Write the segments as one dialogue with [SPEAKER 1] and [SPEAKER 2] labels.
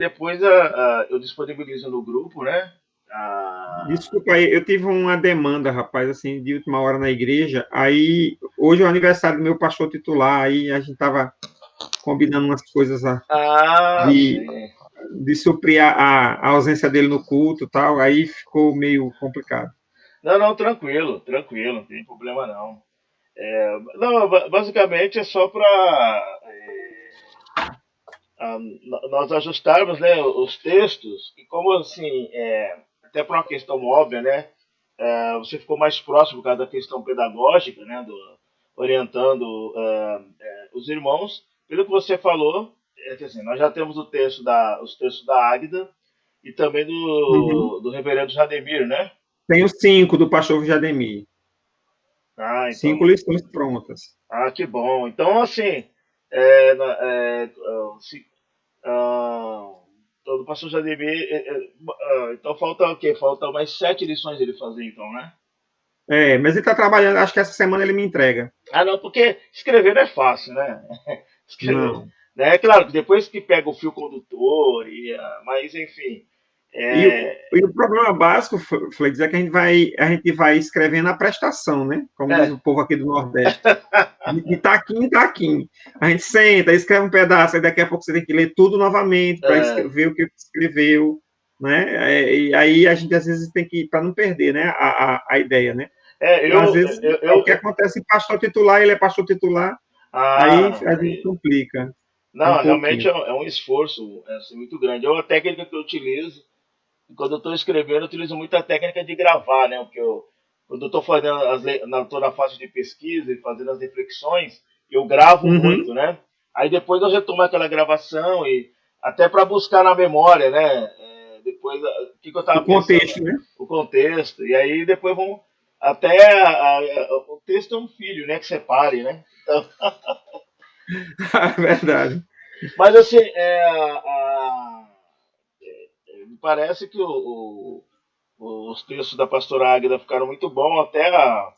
[SPEAKER 1] Depois eu disponibilizo no grupo, né? Ah,
[SPEAKER 2] Desculpa aí, eu tive uma demanda, rapaz, assim, de última hora na igreja. Aí, hoje é o aniversário do meu pastor titular, aí a gente tava combinando umas coisas de,
[SPEAKER 1] sim.
[SPEAKER 2] de suprir a ausência dele no culto e tal, aí ficou meio complicado.
[SPEAKER 1] Não, não, tranquilo, tranquilo, não tem problema não. Não, basicamente é só para nós ajustarmos, né, os textos, e como assim, até para uma questão óbvia, né, você ficou mais próximo por causa da questão pedagógica, né, orientando os irmãos. Pelo que você falou, que assim, nós já temos os textos da Águida e também
[SPEAKER 2] Uhum.
[SPEAKER 1] do reverendo Jademir, né?
[SPEAKER 2] Tenho 5 do pastor Jademir.
[SPEAKER 1] Ah,
[SPEAKER 2] 5
[SPEAKER 1] então.
[SPEAKER 2] lições prontas.
[SPEAKER 1] Ah, que bom. Então, assim, se, ah, todo pastor Jademir, então falta o quê? Falta mais 7 lições ele fazer, então, né?
[SPEAKER 2] É, mas ele está trabalhando, acho que essa semana ele me entrega.
[SPEAKER 1] Ah, não, porque escrever não é fácil, né? Escrever,
[SPEAKER 2] Não.
[SPEAKER 1] né? É claro que depois que pega o fio condutor, mas enfim.
[SPEAKER 2] E o problema básico, Flex, é que a gente vai escrevendo a prestação, né? Como diz
[SPEAKER 1] É,
[SPEAKER 2] o povo aqui do Nordeste. De taquinho em taquinho. A gente senta, escreve um pedaço, aí daqui a pouco você tem que ler tudo novamente para
[SPEAKER 1] é,
[SPEAKER 2] ver o que escreveu, né? E aí a gente às vezes tem que, para não perder, né, a ideia, né?
[SPEAKER 1] é,
[SPEAKER 2] Então, às vezes, é o que
[SPEAKER 1] eu
[SPEAKER 2] acontece, pastor titular, ele é pastor titular, aí
[SPEAKER 1] ah,
[SPEAKER 2] a gente complica um
[SPEAKER 1] não, realmente
[SPEAKER 2] pouquinho.
[SPEAKER 1] é um esforço assim, muito grande. É uma técnica que eu utilizo. Quando eu estou escrevendo, eu utilizo muito a técnica de gravar, né? Porque quando eu estou fazendo tô na fase de pesquisa e fazendo as reflexões, eu gravo
[SPEAKER 2] Uhum.
[SPEAKER 1] muito, né? Aí depois eu retomo aquela gravação e até para buscar na memória, né? Depois o que eu
[SPEAKER 2] O
[SPEAKER 1] estava pensando,
[SPEAKER 2] contexto, né?
[SPEAKER 1] o contexto. E aí depois vamos até o texto é um filho, né? Que separe, né? Então,
[SPEAKER 2] É verdade.
[SPEAKER 1] mas assim, me parece que os textos da pastora Águeda ficaram muito bons, até a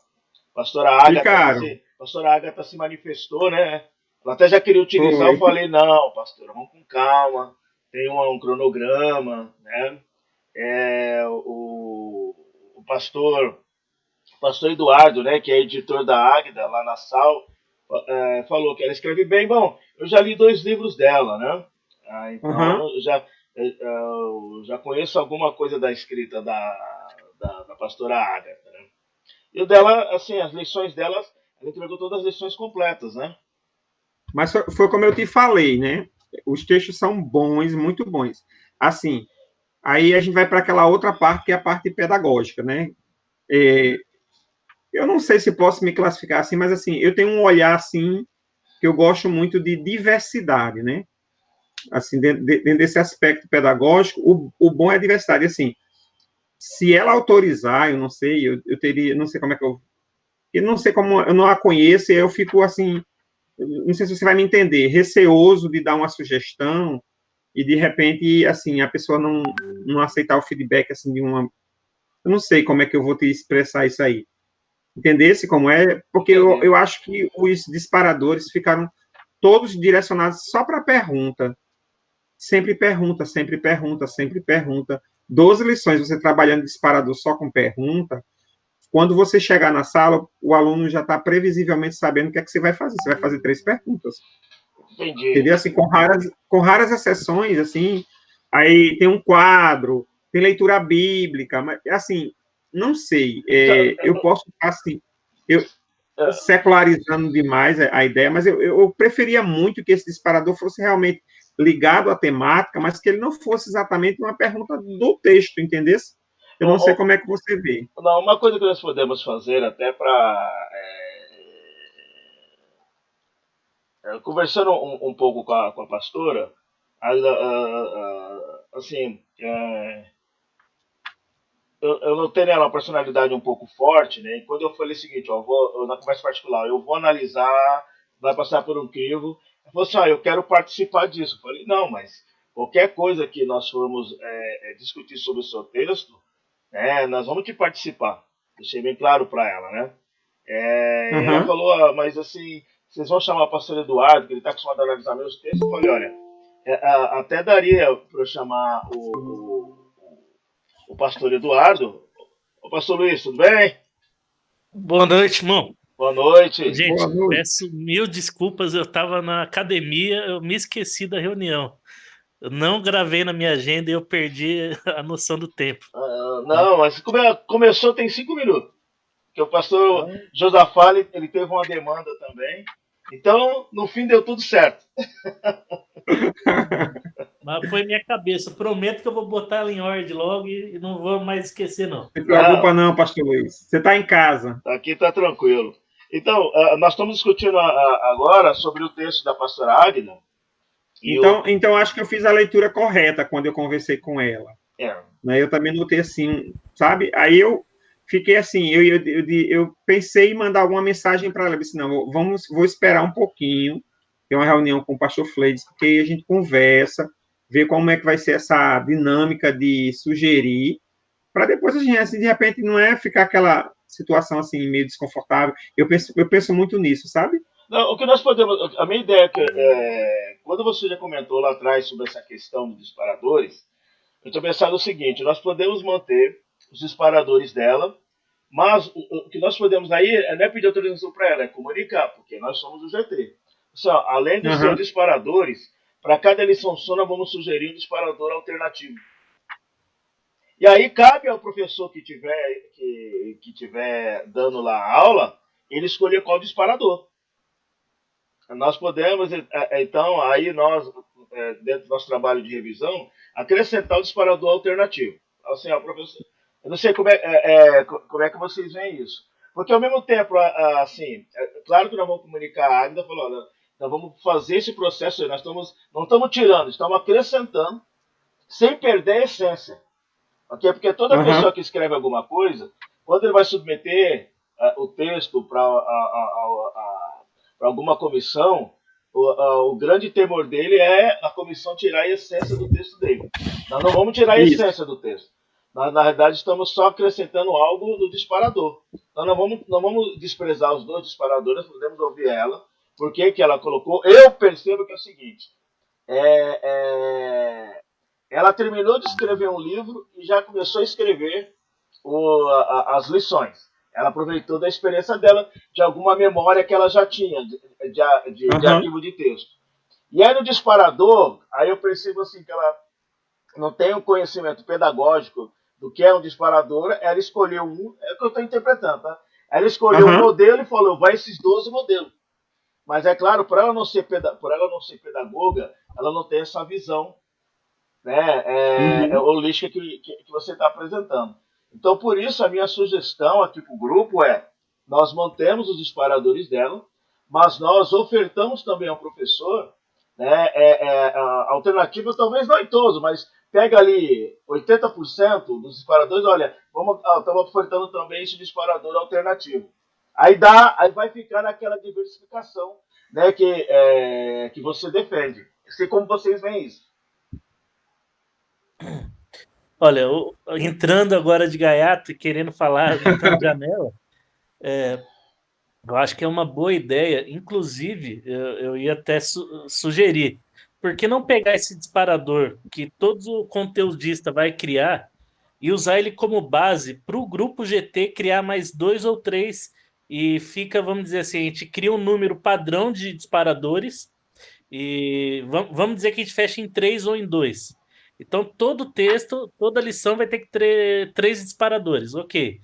[SPEAKER 2] Ficaram.
[SPEAKER 1] pastora Ágata se manifestou, né? Ela até já queria utilizar, eu
[SPEAKER 2] Foi.
[SPEAKER 1] falei, não, pastora, vamos com calma, tem um cronograma, né? O pastor Eduardo, né, que é editor da Águeda, lá na SAL, falou que ela escreve bem. Bom, eu já li 2 livros dela, né?
[SPEAKER 2] Aham.
[SPEAKER 1] Então, eu já conheço alguma coisa da escrita da pastora Ágata, né? E o dela, assim, as lições delas, ela entregou todas as lições completas, né?
[SPEAKER 2] Mas foi como eu te falei, né? Os textos são bons, muito bons. Assim, aí a gente vai para aquela outra parte, que é a parte pedagógica, né? É, eu não sei se posso me classificar assim, mas assim, eu tenho um olhar assim que eu gosto muito de diversidade, né? Assim, dentro desse aspecto pedagógico, o bom é a diversidade. Assim, se ela autorizar, eu não sei, eu teria, não sei como é que eu não sei como, eu não a conheço, e eu fico assim, não sei se você vai me entender, receoso de dar uma sugestão e de repente, assim, a pessoa não aceitar o feedback assim de uma, eu não sei como é que eu vou te expressar isso aí. Entendesse como é? Porque
[SPEAKER 1] Entendi.
[SPEAKER 2] eu acho que os disparadores ficaram todos direcionados só para pergunta. Sempre pergunta, sempre pergunta, sempre pergunta. 12 lições você trabalhando disparador só com pergunta. Quando você chegar na sala, o aluno já está previsivelmente sabendo o que é que você vai fazer. Você vai fazer 3 perguntas.
[SPEAKER 1] Entendi.
[SPEAKER 2] Entendeu? Assim, com raras exceções, assim, aí tem um quadro, tem leitura bíblica, mas, assim, não sei,
[SPEAKER 1] Então,
[SPEAKER 2] eu posso, assim, eu,
[SPEAKER 1] é,
[SPEAKER 2] secularizando demais a ideia, mas eu preferia muito que esse disparador fosse realmente ligado à temática, mas que ele não fosse exatamente uma pergunta do texto, entendeu? Eu não sei como é que você vê.
[SPEAKER 1] não, uma coisa que nós podemos fazer até para conversando um pouco com a pastora, assim, eu notei nela uma personalidade um pouco forte, né? E quando eu falei o seguinte, ó, na conversa particular, eu vou analisar, vai passar por um crivo. Ela falou assim, eu quero participar disso. Eu falei, não, mas qualquer coisa que nós formos discutir sobre o seu texto, nós vamos te participar. Deixei bem claro para ela, né? Ela
[SPEAKER 2] Uhum.
[SPEAKER 1] falou, mas assim, vocês vão chamar o pastor Eduardo, que ele está acostumado a analisar meus textos? Eu falei, olha, Até daria para eu chamar o pastor Eduardo. Ô, pastor Luiz, tudo bem?
[SPEAKER 3] Boa noite, irmão.
[SPEAKER 1] Boa noite.
[SPEAKER 3] Gente,
[SPEAKER 2] Boa noite.
[SPEAKER 3] peço mil desculpas, eu estava na academia, eu me esqueci da reunião. Eu não gravei na minha agenda e eu perdi a noção do tempo. Tá?
[SPEAKER 1] Não, mas começou tem 5 minutos. Que o pastor
[SPEAKER 3] Então,
[SPEAKER 1] Josafá, ele teve uma demanda também. Então, no fim, deu tudo certo.
[SPEAKER 3] mas foi minha cabeça. Prometo que eu vou botar ela em ordem logo e não vou mais esquecer, não.
[SPEAKER 2] Não se
[SPEAKER 1] Não,
[SPEAKER 2] preocupa não, pastor Luiz. Você está em casa.
[SPEAKER 1] aqui tá tranquilo. Então, nós estamos discutindo agora sobre o texto da pastora Águida.
[SPEAKER 2] Então, acho que eu fiz a leitura correta quando eu conversei com ela.
[SPEAKER 1] É,
[SPEAKER 2] Né? Eu também notei assim, sabe? Aí eu fiquei assim, eu pensei em mandar alguma mensagem para ela. Eu disse, não, vou esperar um pouquinho, ter uma reunião com o pastor Fleides, porque aí a gente conversa, ver como é que vai ser essa dinâmica de sugerir, para depois a gente, assim, de repente, não é ficar aquela situação assim, meio desconfortável. Eu penso muito nisso, sabe?
[SPEAKER 1] não, o que nós podemos. A minha ideia é que, quando você já comentou lá atrás sobre essa questão dos disparadores, eu estou pensando o seguinte: nós podemos manter os disparadores dela, mas o que nós podemos aí não é pedir autorização para ela, é comunicar, porque nós somos o GT. Só, além dos seus
[SPEAKER 2] Uhum.
[SPEAKER 1] disparadores, para cada lição só nós vamos sugerir um disparador alternativo. E aí cabe ao professor que tiver dando lá a aula, ele escolher qual disparador. Nós podemos, então, aí nós, dentro do nosso trabalho de revisão, acrescentar o disparador alternativo. Assim, ó, professor, eu não sei como é que vocês veem isso. Porque ao mesmo tempo, assim, claro que nós vamos comunicar a Águida, falou, olha, nós vamos fazer esse processo, não estamos tirando, estamos acrescentando, sem perder a essência. Okay? Porque toda
[SPEAKER 2] Uhum.
[SPEAKER 1] pessoa que escreve alguma coisa, quando ele vai submeter o texto para alguma comissão, o grande temor dele é a comissão tirar a essência do texto dele. Nós não vamos tirar a
[SPEAKER 2] Isso.
[SPEAKER 1] essência do texto. Nós, na verdade, estamos só acrescentando algo no disparador. Nós não vamos desprezar os dois disparadores, podemos ouvir ela. Por que ela colocou? Eu percebo que é o seguinte: é, é, ela terminou de escrever um livro e já começou a escrever as lições. Ela aproveitou da experiência dela, de alguma memória que ela já tinha, de
[SPEAKER 2] Uhum.
[SPEAKER 1] arquivo de texto. E aí no disparador, aí eu percebo assim que ela não tem um conhecimento pedagógico do que é um disparador, ela escolheu é o que eu estou interpretando, tá? Ela escolheu um
[SPEAKER 2] Uhum.
[SPEAKER 1] modelo e falou, vai esses 12 modelos. Mas é claro, por ela não ser pedagoga, ela não tem essa visão, né,
[SPEAKER 2] Uhum.
[SPEAKER 1] holística que você está apresentando. Então, por isso, a minha sugestão aqui para o grupo é: nós mantemos os disparadores dela, mas nós ofertamos também ao professor, né, a alternativa, talvez não em todos, mas pega ali 80% dos disparadores, olha, estamos ofertando também esse disparador alternativo. Aí vai ficar naquela diversificação, né, que você defende. Não sei como vocês veem isso.
[SPEAKER 3] olha, entrando agora de gaiato e querendo falar então de janela, eu acho que é uma boa ideia. Inclusive, eu ia até sugerir, por que não pegar esse disparador que todo o conteudista vai criar e usar ele como base para o grupo GT criar mais dois ou três e fica, vamos dizer assim, a gente cria um número padrão de disparadores e vamos dizer que a gente fecha em três ou em dois. Então, todo texto, toda lição vai ter que ter três disparadores. Ok.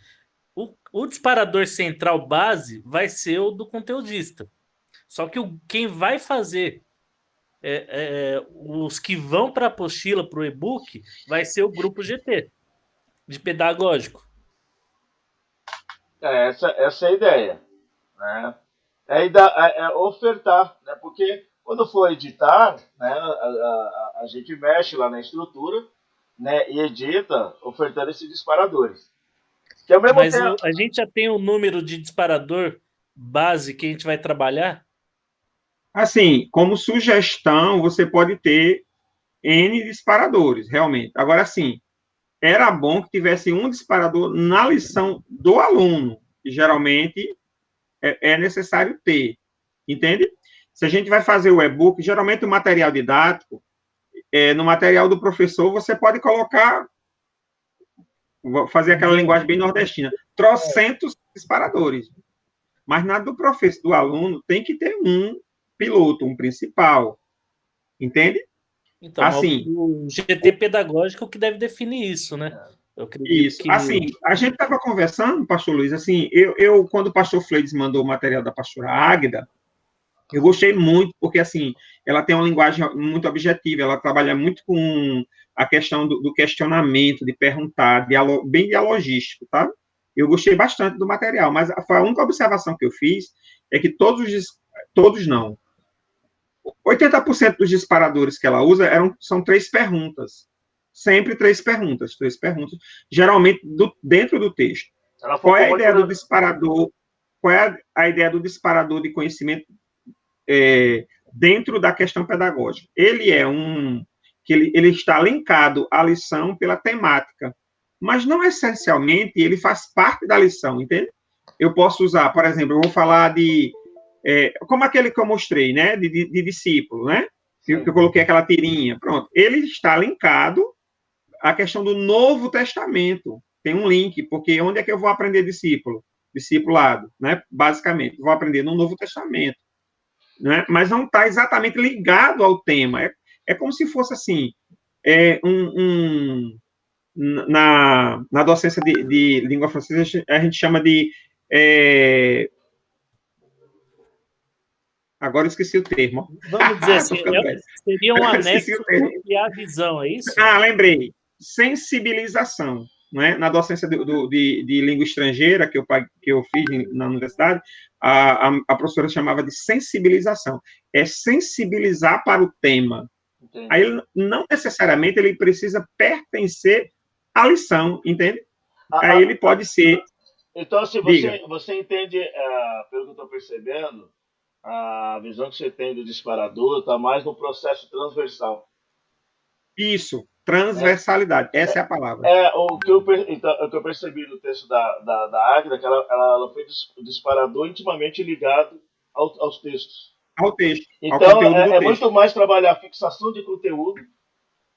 [SPEAKER 3] O disparador central base vai ser o do conteudista. Só que quem vai fazer os que vão para a apostila, para o e-book, vai ser o grupo GT, de pedagógico.
[SPEAKER 1] Essa é a ideia. Né? É ofertar, né? Porque quando for editar, né, a gente mexe lá na estrutura, né, e edita ofertando esses disparadores. Que ao mesmo
[SPEAKER 3] Mas
[SPEAKER 1] tempo.
[SPEAKER 3] a gente já tem o número de disparador base que a gente vai trabalhar?
[SPEAKER 2] Assim, como sugestão, você pode ter N disparadores, realmente. Agora, sim, era bom que tivesse um disparador na lição do aluno, que geralmente é necessário ter, entende? Se a gente vai fazer o e-book, geralmente o material didático, no material do professor, você pode colocar, fazer aquela linguagem bem nordestina, trocentos disparadores. Mas na do professor, do aluno, tem que ter um piloto, um principal. Entende?
[SPEAKER 3] Então,
[SPEAKER 2] Assim,
[SPEAKER 3] o GT pedagógico que deve definir isso, né? Eu acredito
[SPEAKER 2] isso.
[SPEAKER 3] que.
[SPEAKER 2] Assim, a gente estava conversando, pastor Luiz, assim, eu, quando o pastor Fleides mandou o material da pastora Águida, eu gostei muito, porque, assim, ela tem uma linguagem muito objetiva, ela trabalha muito com a questão do questionamento, de perguntar, bem dialogístico, tá? Eu gostei bastante do material, mas a única observação que eu fiz é que todos não, 80% dos disparadores que ela usa são três perguntas. Sempre três perguntas, geralmente dentro do texto. Qual é a ideia do disparador? Qual é a ideia do disparador de conhecimento dentro da questão pedagógica? Ele é que ele está linkado à lição pela temática, mas não essencialmente ele faz parte da lição, entende? Eu posso usar, por exemplo, eu vou falar como aquele que eu mostrei, né, de discípulo, né? Que eu coloquei aquela tirinha, pronto. Ele está linkado à questão do Novo Testamento. Tem um link, porque onde é que eu vou aprender discipulado, né? Basicamente, vou aprender no Novo Testamento, né? Mas não está exatamente ligado ao tema. É como se fosse assim, na docência de língua francesa, a gente chama de agora eu esqueci o termo.
[SPEAKER 3] Vamos dizer assim, seria um
[SPEAKER 2] Esqueci o
[SPEAKER 3] anexo para
[SPEAKER 2] termo.
[SPEAKER 3] ampliar a visão, é isso?
[SPEAKER 2] Lembrei. Sensibilização. Né? Na docência de língua estrangeira que eu fiz na universidade, a professora chamava de sensibilização. É sensibilizar para o tema. Entendi. Aí, não necessariamente ele precisa pertencer à lição, entende? Aí ele pode ser...
[SPEAKER 1] Então, assim, você entende, pelo que eu estou percebendo, a visão que você tem do disparador está mais no processo transversal.
[SPEAKER 2] Isso, transversalidade, essa é a palavra.
[SPEAKER 1] O que eu percebi no texto da Águida, que ela foi disparador intimamente ligado aos textos.
[SPEAKER 2] Ao texto,
[SPEAKER 1] então,
[SPEAKER 2] ao conteúdo do texto.
[SPEAKER 1] Muito mais trabalhar a fixação de conteúdo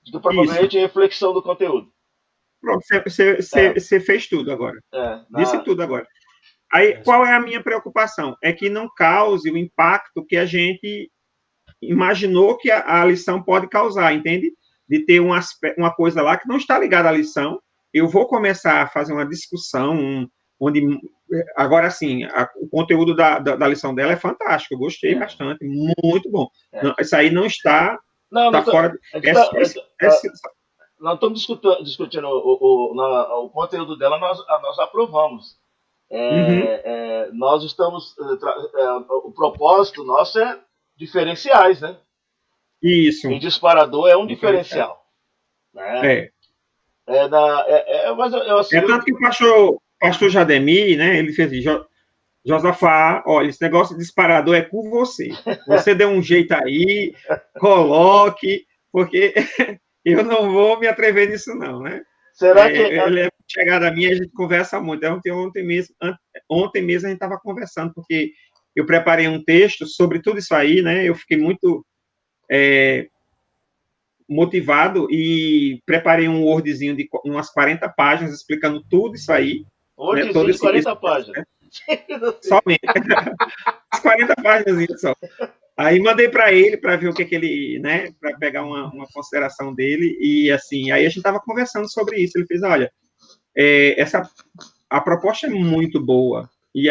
[SPEAKER 1] do que propriamente reflexão do conteúdo.
[SPEAKER 2] Pronto, você fez tudo agora. Disse tudo agora. Aí, qual é a minha preocupação? É que não cause o impacto que a gente imaginou que a lição pode causar, entende? De ter uma coisa lá que não está ligada à lição. Eu vou começar a fazer uma discussão onde... Agora, assim, o conteúdo da lição dela é fantástico. Eu gostei bastante. Muito bom. Não, isso aí não está... fora...
[SPEAKER 1] Nós estamos discutindo o conteúdo dela, nós aprovamos. Nós estamos... o propósito nosso é diferenciais, né?
[SPEAKER 2] Isso.
[SPEAKER 1] E disparador é um diferencial. Né? Mas
[SPEAKER 2] tanto que o pastor Jademir, né, ele fez assim, Josafá, olha, esse negócio de disparador é com você. Você dê um jeito aí, coloque, porque eu não vou me atrever nisso, não, né?
[SPEAKER 1] Será que...
[SPEAKER 2] Ele é chegada a mim, a gente conversa muito. Ontem mesmo a gente estava conversando, porque eu preparei um texto sobre tudo isso aí, né? Eu fiquei muito motivado e preparei um Wordzinho de umas 40 páginas explicando tudo isso aí.
[SPEAKER 1] Wordzinho, né? Todo de 40 páginas.
[SPEAKER 2] Somente. As 40 páginas só. Aí mandei para ele para ver o que ele, né, para pegar uma consideração dele e assim, aí a gente estava conversando sobre isso. Ele fez, olha, a proposta é muito boa e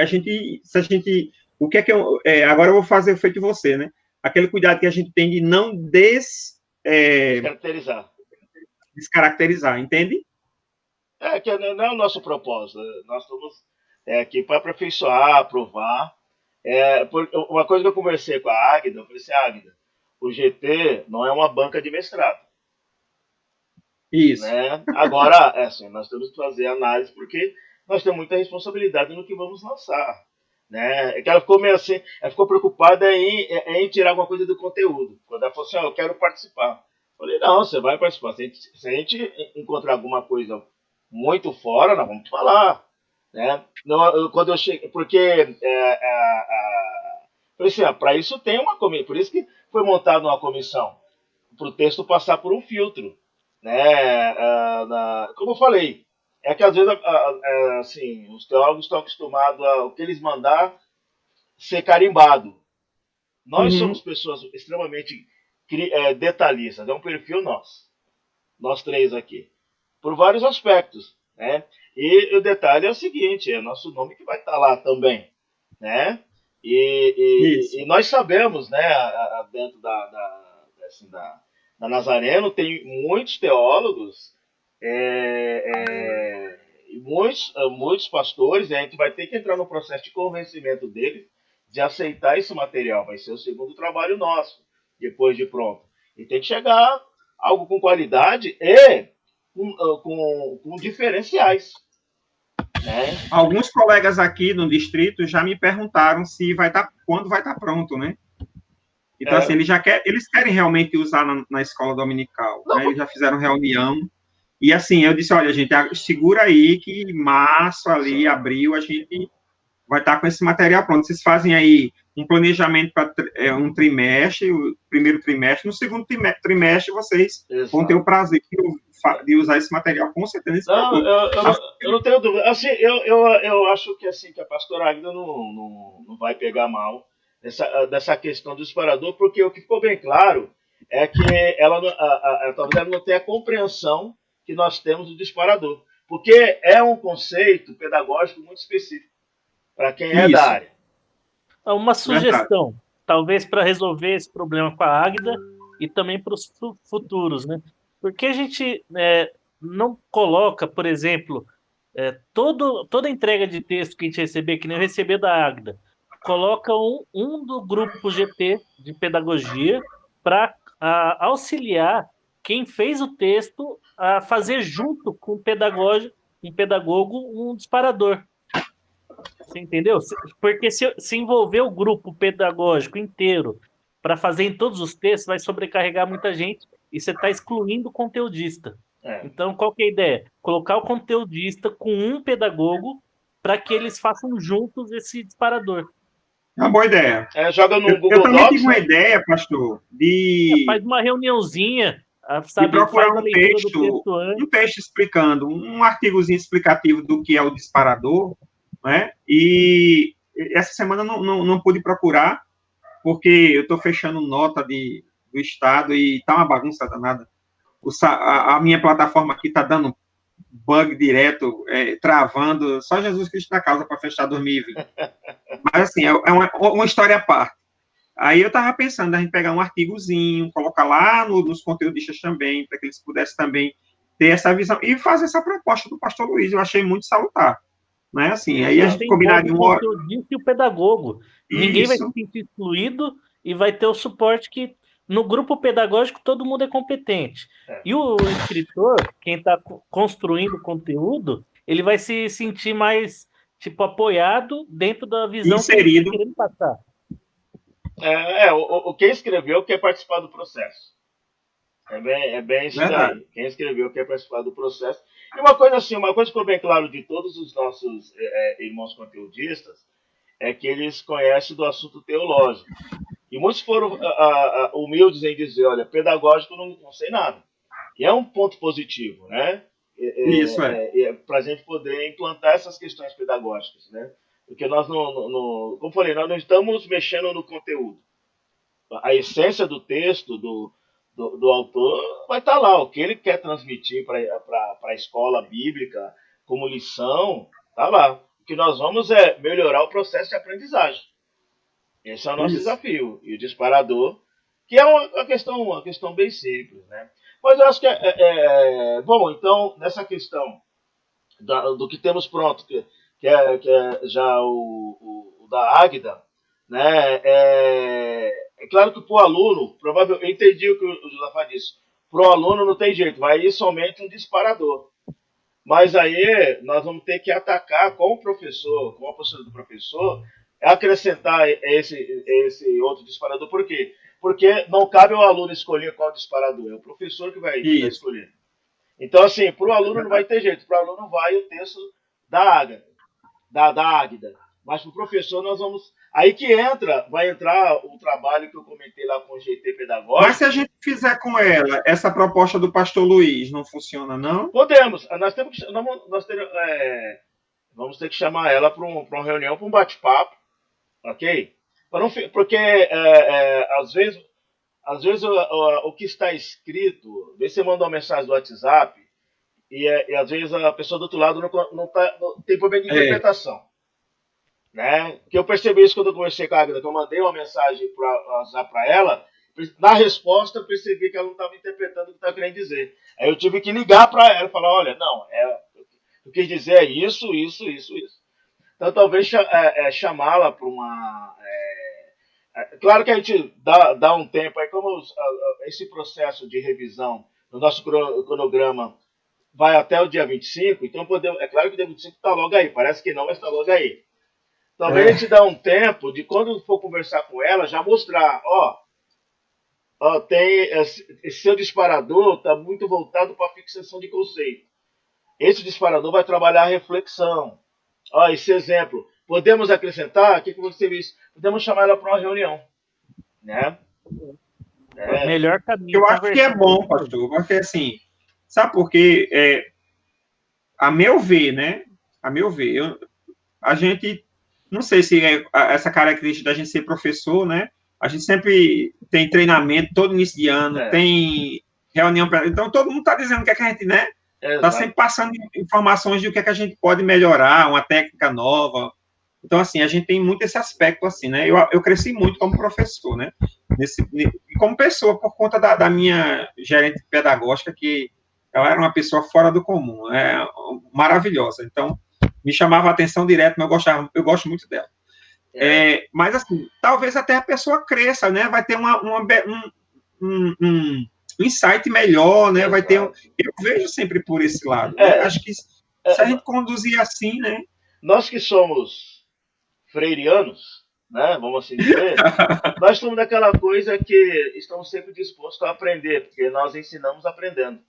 [SPEAKER 2] se a gente, o que é que agora eu vou fazer feito você, né? Aquele cuidado que a gente tem de não descaracterizar, entende?
[SPEAKER 1] Que não é o nosso propósito. Nós estamos aqui para aperfeiçoar, aprovar. Uma coisa que eu conversei com a Águida, eu falei assim, Águida, o GT não é uma banca de mestrado.
[SPEAKER 2] Isso.
[SPEAKER 1] Né? Agora, assim, nós temos que fazer análise, porque nós temos muita responsabilidade no que vamos lançar. Né? É que ela ficou meio assim, ela ficou preocupada em tirar alguma coisa do conteúdo. Quando ela falou assim, eu quero participar. Eu falei, não, você vai participar. Se a gente encontrar alguma coisa muito fora, nós vamos falar. Né? Não, quando eu cheguei, porque falei assim, para isso tem uma comissão, por isso que foi montada uma comissão. o texto passar por um filtro, né? Como eu falei, é que às vezes assim, os teólogos estão acostumados a o que eles mandar ser carimbado. Nós
[SPEAKER 2] Uhum.
[SPEAKER 1] somos pessoas extremamente detalhistas, é um perfil nosso, nós três aqui, por vários aspectos, né? E o detalhe é o seguinte, é nosso nome que vai estar lá também, né? E
[SPEAKER 2] Isso.
[SPEAKER 1] nós sabemos, né, dentro assim, da Nazareno tem muitos teólogos e muitos pastores, e a gente vai ter que entrar no processo de convencimento deles de aceitar esse material. Vai ser o segundo trabalho nosso, depois de pronto. E tem que chegar algo com qualidade e com diferenciais. Né?
[SPEAKER 2] Alguns colegas aqui no distrito já me perguntaram se vai estar, quando vai estar pronto, né? Então, assim, eles querem realmente usar na escola dominical,
[SPEAKER 1] Não,
[SPEAKER 2] né? Eles já fizeram reunião. E assim, eu disse, olha, gente, segura aí que março, ali, abril, a gente vai estar com esse material pronto. Vocês fazem aí um planejamento para um trimestre, o primeiro trimestre, no segundo trimestre vocês vão ter o prazer de usar esse material, com certeza, não se
[SPEAKER 1] não,
[SPEAKER 2] preocupe.
[SPEAKER 1] eu não tenho dúvida. Assim, eu acho que assim que a pastora Águida não vai pegar mal dessa questão do disparador, porque o que ficou bem claro é que talvez ela não tenha a compreensão que nós temos do disparador. Porque é um conceito pedagógico muito específico para quem é da
[SPEAKER 2] Isso,
[SPEAKER 1] área.
[SPEAKER 3] Uma
[SPEAKER 2] verdade.
[SPEAKER 3] sugestão, talvez para resolver esse problema com a Águida e também para os futuros, né? Porque a gente não coloca, por exemplo, toda entrega de texto que a gente receber, que nem eu recebi da Águida, coloca um do grupo GT de pedagogia para auxiliar quem fez o texto a fazer junto com um pedagogo, um disparador. Você entendeu? Porque se envolver o grupo pedagógico inteiro para fazer em todos os textos, vai sobrecarregar muita gente e você está excluindo o conteudista.
[SPEAKER 1] É.
[SPEAKER 3] Então, qual que é a ideia? Colocar o conteudista com um pedagogo para que eles façam juntos esse disparador.
[SPEAKER 2] É uma boa ideia.
[SPEAKER 1] Joga no
[SPEAKER 2] Eu
[SPEAKER 1] Google
[SPEAKER 2] também tive
[SPEAKER 1] Docs,
[SPEAKER 2] uma
[SPEAKER 1] né?
[SPEAKER 2] ideia, pastor,
[SPEAKER 3] Faz uma reuniãozinha,
[SPEAKER 2] de
[SPEAKER 3] sabe?
[SPEAKER 2] procurar
[SPEAKER 3] Faz a leitura do texto
[SPEAKER 2] um
[SPEAKER 3] antes.
[SPEAKER 2] texto explicando, um artigozinho explicativo do que é o disparador, né? E essa semana eu não pude procurar, porque eu estou fechando nota do Estado e está uma bagunça danada. A minha plataforma aqui está dando bug direto, travando, só Jesus Cristo na causa para fechar 2020. Mas, assim, é uma história à parte. Aí eu estava pensando a gente pegar um artigozinho, colocar lá nos conteudistas também, para que eles pudessem também ter essa visão e fazer essa proposta do pastor Luiz. Eu achei muito salutar. Né? Assim, aí a
[SPEAKER 3] Porque
[SPEAKER 1] Exato.
[SPEAKER 2] gente
[SPEAKER 3] você envolve
[SPEAKER 2] combinaria
[SPEAKER 3] o
[SPEAKER 2] uma hora.
[SPEAKER 3] conteudista e o pedagogo. Ninguém vai se
[SPEAKER 2] Isso,
[SPEAKER 3] sentir excluído e vai ter o suporte que no grupo pedagógico todo mundo é competente.
[SPEAKER 1] É.
[SPEAKER 3] E o escritor, quem está construindo o conteúdo, ele vai se sentir mais tipo apoiado dentro da visão que ele está
[SPEAKER 2] inserido.
[SPEAKER 3] querendo passar.
[SPEAKER 1] Quem escreveu quer participar do processo. É bem isso
[SPEAKER 2] Verdade.
[SPEAKER 1] daí. Quem escreveu quer participar do processo. E uma coisa assim, uma coisa que ficou bem claro de todos os nossos irmãos conteudistas é que eles conhecem do assunto teológico. E muitos foram humildes em dizer, olha, pedagógico não sei nada. E é um ponto positivo, né?
[SPEAKER 2] Isso é.
[SPEAKER 1] Para a gente poder implantar essas questões pedagógicas, né? Porque nós como eu falei, nós não estamos mexendo no conteúdo. A essência do texto, do autor, vai estar lá. O que ele quer transmitir para a escola bíblica como lição, está lá. O que nós vamos é melhorar o processo de aprendizagem. Esse é o nosso
[SPEAKER 2] Isso.
[SPEAKER 1] desafio. E o disparador, que é uma questão bem simples, né? Mas eu acho que bom, então, nessa questão do que temos pronto, que é já o da Águida, né? É claro que para o aluno, provavelmente, eu entendi o que o Josafá disse, para o aluno não tem jeito, vai ir somente um disparador. Mas aí nós vamos ter que atacar com o professor, com a postura do professor, acrescentar esse outro disparador. Por quê? Porque não cabe ao aluno escolher qual disparador, é o professor que vai
[SPEAKER 2] Isso.
[SPEAKER 1] escolher. Então, assim, para o
[SPEAKER 2] É
[SPEAKER 1] aluno não vai
[SPEAKER 2] verdade.
[SPEAKER 1] ter jeito, para o aluno vai o texto da Águida. Mas para o professor nós vamos Aí que vai entrar o trabalho que eu comentei lá com o GT
[SPEAKER 2] Mas se
[SPEAKER 1] Pedagógico.
[SPEAKER 2] a gente fizer com ela essa proposta do pastor Luiz, não funciona, não?
[SPEAKER 1] Podemos, nós temos que, vamos ter que chamar ela para uma reunião, para um bate-papo, ok? Porque às vezes o que está escrito, vê se você manda uma mensagem do WhatsApp e às vezes a pessoa do outro lado não tem problema de
[SPEAKER 2] É,
[SPEAKER 1] interpretação. Né? Que eu percebi isso quando eu conversei com a Agatha, que eu mandei uma mensagem para ela, na resposta eu percebi que ela não estava interpretando o que estava querendo dizer. Aí eu tive que ligar para ela e falar, olha, não, eu quis dizer é isso, isso, isso, isso. Então talvez chamá-la para uma... claro que a gente dá um tempo, aí como esse processo de revisão no nosso cronograma vai até o dia 25, então é claro que o dia 25 está logo aí, parece que não, mas está logo aí. Talvez a
[SPEAKER 2] é,
[SPEAKER 1] gente dá um tempo de quando for conversar com ela, já mostrar, tem esse seu disparador está muito voltado para a fixação de conceito. Esse disparador vai trabalhar a reflexão. Esse exemplo. Podemos acrescentar? O que você disse? Podemos chamar ela para uma reunião, né?
[SPEAKER 3] O
[SPEAKER 1] É,
[SPEAKER 3] melhor caminho é
[SPEAKER 2] eu acho que é
[SPEAKER 3] conversar com
[SPEAKER 2] bom,
[SPEAKER 3] ela.
[SPEAKER 2] pastor, porque assim, sabe por quê? A meu ver, né? A meu ver, a gente, não sei se é essa característica da gente ser professor, né? A gente sempre tem treinamento todo início de ano,
[SPEAKER 1] é,
[SPEAKER 2] tem reunião, então todo mundo está dizendo o que é que a gente, né? Está
[SPEAKER 1] exato.
[SPEAKER 2] sempre passando informações de o que é que a gente pode melhorar, uma técnica nova. Então, assim, a gente tem muito esse aspecto, assim, né? Eu cresci muito como professor, né? E como pessoa, por conta da minha gerente pedagógica, que ela era uma pessoa fora do comum, maravilhosa. Então, me chamava a atenção direto, mas eu gosto muito dela.
[SPEAKER 1] É,
[SPEAKER 2] Mas, assim, talvez até a pessoa cresça, né? Vai ter um insight melhor, né?
[SPEAKER 1] exato.
[SPEAKER 2] Eu vejo sempre por esse lado, né?
[SPEAKER 1] É,
[SPEAKER 2] Acho que se
[SPEAKER 1] é,
[SPEAKER 2] a gente conduzir assim, né?
[SPEAKER 1] nós que somos freirianos, né, vamos assim dizer, nós somos daquela coisa que estamos sempre dispostos a aprender, porque nós ensinamos aprendendo,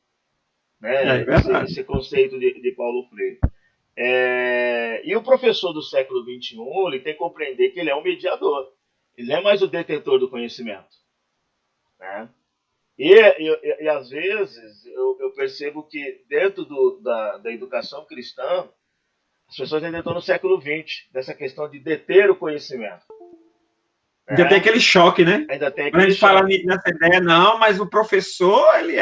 [SPEAKER 2] É
[SPEAKER 1] né?
[SPEAKER 2] verdade.
[SPEAKER 1] Esse conceito de Paulo Freire. E o professor do século XXI, ele tem que compreender que ele é um mediador. Ele não é mais o detentor do conhecimento. Né? E às vezes eu percebo que dentro da educação cristã, as pessoas ainda estão no século XX, dessa questão de deter o conhecimento.
[SPEAKER 2] Ainda tem
[SPEAKER 1] Né?
[SPEAKER 2] aquele choque, né?
[SPEAKER 1] Ainda tem
[SPEAKER 2] Quando a
[SPEAKER 1] aquele
[SPEAKER 2] gente fala
[SPEAKER 1] choque.
[SPEAKER 2] nessa ideia, não, mas o professor, ele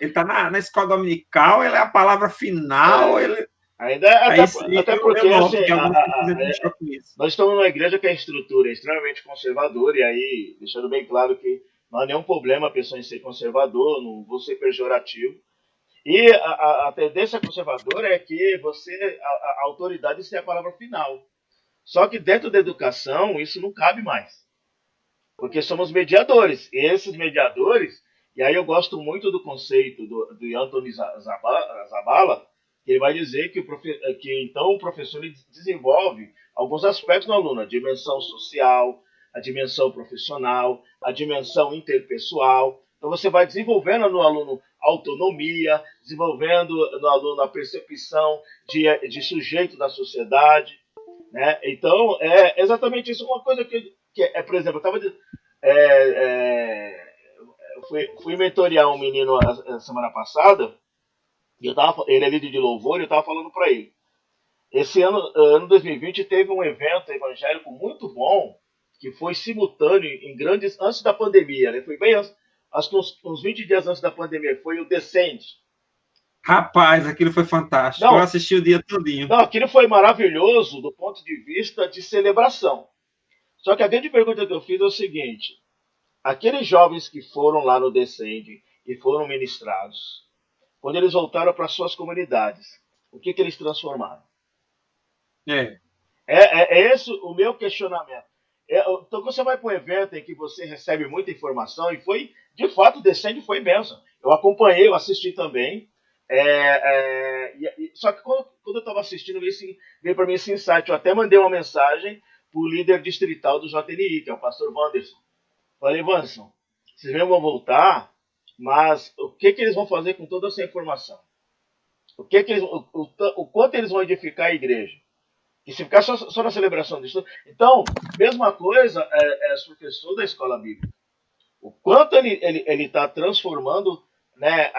[SPEAKER 2] está na escola dominical, ele é a palavra final,
[SPEAKER 1] É, ainda,
[SPEAKER 2] aí
[SPEAKER 1] até
[SPEAKER 2] eu
[SPEAKER 1] porque assim,
[SPEAKER 2] noto que algumas pessoas entram em choque com isso.
[SPEAKER 1] nós estamos numa igreja que a estrutura é extremamente conservadora, e aí, deixando bem claro que não há nenhum problema a pessoa em ser conservador, não vou ser pejorativo. E a tendência conservadora é que a autoridade tenha a palavra final. Só que dentro da educação, isso não cabe mais. Porque somos mediadores. E esses mediadores, e aí eu gosto muito do conceito do Anthony Zabala, que ele vai dizer que então o professor desenvolve alguns aspectos no aluno, a dimensão social, a dimensão profissional, a dimensão interpessoal. Então você vai desenvolvendo no aluno autonomia, desenvolvendo no aluno a percepção de sujeito da sociedade. Né? Então, é exatamente isso. Uma coisa por exemplo, eu fui mentorear um menino a semana passada, e ele é líder de louvor, e eu estava falando para ele. Esse ano 2020, teve um evento evangélico muito bom, que foi simultâneo antes da pandemia, né? Foi bem antes, acho que uns 20 dias antes da pandemia, foi o Descende.
[SPEAKER 2] Rapaz, aquilo foi fantástico. Eu
[SPEAKER 1] Não,
[SPEAKER 2] assisti o dia todinho.
[SPEAKER 1] não, aquilo foi maravilhoso do ponto de vista de celebração. Só que a grande pergunta que eu fiz é o seguinte: aqueles jovens que foram lá no Descende e foram ministrados, quando eles voltaram para suas comunidades, o que eles transformaram?
[SPEAKER 2] É,
[SPEAKER 1] É esse o meu questionamento. Então, quando você vai para um evento em que você recebe muita informação, e foi, de fato, o Descende foi bênção. Eu acompanhei, eu assisti também. Só que quando eu estava assistindo, veio para mim esse insight. Eu até mandei uma mensagem para o líder distrital do JNI, que é o pastor Wanderson. Falei, Wanderson, vocês vão voltar, mas o que eles vão fazer com toda essa informação? O quanto eles vão edificar a igreja? Que se ficar só na celebração disso. Então, mesma coisa é o professor da escola bíblica. O quanto ele está transformando, né,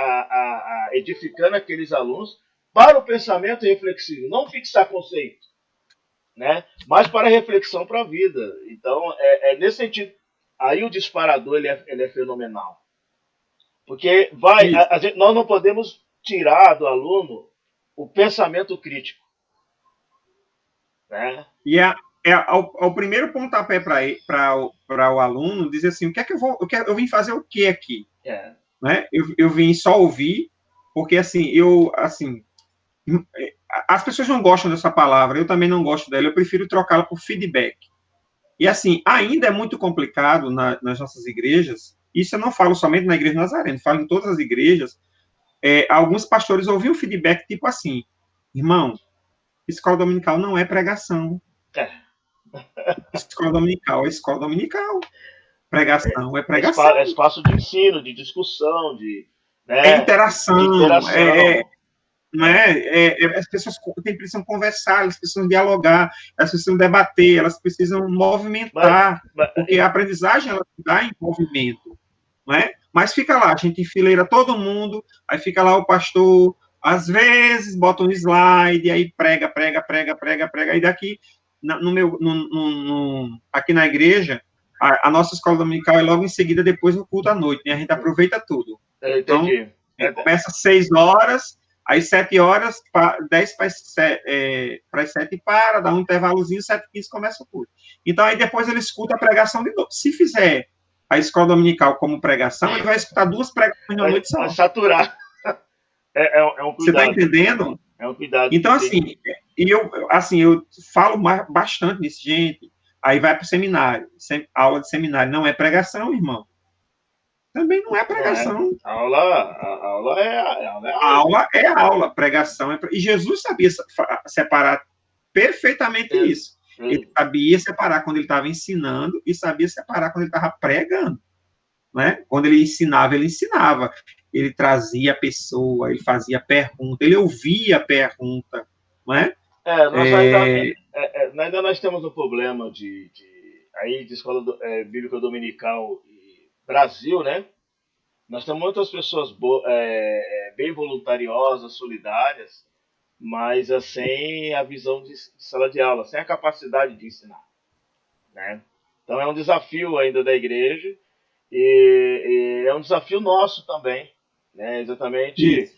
[SPEAKER 1] edificando aqueles alunos para o pensamento reflexivo, não fixar conceito, né, mas para a reflexão para a vida. Então, nesse sentido, aí o disparador ele é fenomenal. Porque nós não podemos tirar do aluno o pensamento crítico. Né?
[SPEAKER 2] E ao primeiro pontapé para o aluno dizer assim, o que é que eu vim fazer o que aqui? Né? Eu vim só ouvir, porque assim, as pessoas não gostam dessa palavra, eu também não gosto dela, eu prefiro trocá-la por feedback. E assim, ainda é muito complicado nas nossas igrejas, isso eu não falo somente na igreja Nazareno, falo em todas as igrejas, alguns pastores ouviam feedback tipo assim, irmão, escola dominical não é pregação. Escola dominical é escola dominical. Pregação é pregação.
[SPEAKER 1] É espaço de ensino, de discussão,
[SPEAKER 2] é interação.
[SPEAKER 1] De interação.
[SPEAKER 2] As pessoas precisam conversar, elas precisam dialogar, elas precisam debater, elas precisam movimentar, porque a aprendizagem ela dá em movimento. Não é? Mas fica lá, a gente enfileira todo mundo, aí fica lá o pastor, às vezes bota um slide, aí prega, e daqui, aqui na igreja, a nossa escola dominical é logo em seguida, depois do culto à noite, né? A gente aproveita tudo. Então, começa às 6 horas, aí 7 horas, 10 para as 7 para, dá um intervalozinho, 7h15 começa o culto. Então, aí depois ele escuta a pregação de novo. Se fizer a escola dominical como pregação, ele vai escutar 2 pregações na noite só.
[SPEAKER 1] Vai saturar. Um cuidado.
[SPEAKER 2] Você está entendendo?
[SPEAKER 1] É um cuidado.
[SPEAKER 2] Então, eu falo bastante nisso, gente. Aí vai para o seminário. Aula de seminário não é pregação, irmão. Também não é pregação.
[SPEAKER 1] A aula é aula.
[SPEAKER 2] A aula é aula, pregação é. E Jesus sabia separar perfeitamente isso. Ele sabia separar quando ele estava ensinando e sabia separar quando ele estava pregando. Né? Quando ele ensinava, ele trazia a pessoa, ele fazia pergunta, ele ouvia a pergunta, não é?
[SPEAKER 1] Ainda nós temos um problema de escola bíblica dominical e Brasil, né? Nós temos muitas pessoas bem voluntariosas, solidárias, mas sem a visão de sala de aula, sem a capacidade de ensinar, né? Então é um desafio ainda da igreja e é um desafio nosso também, né? Exatamente,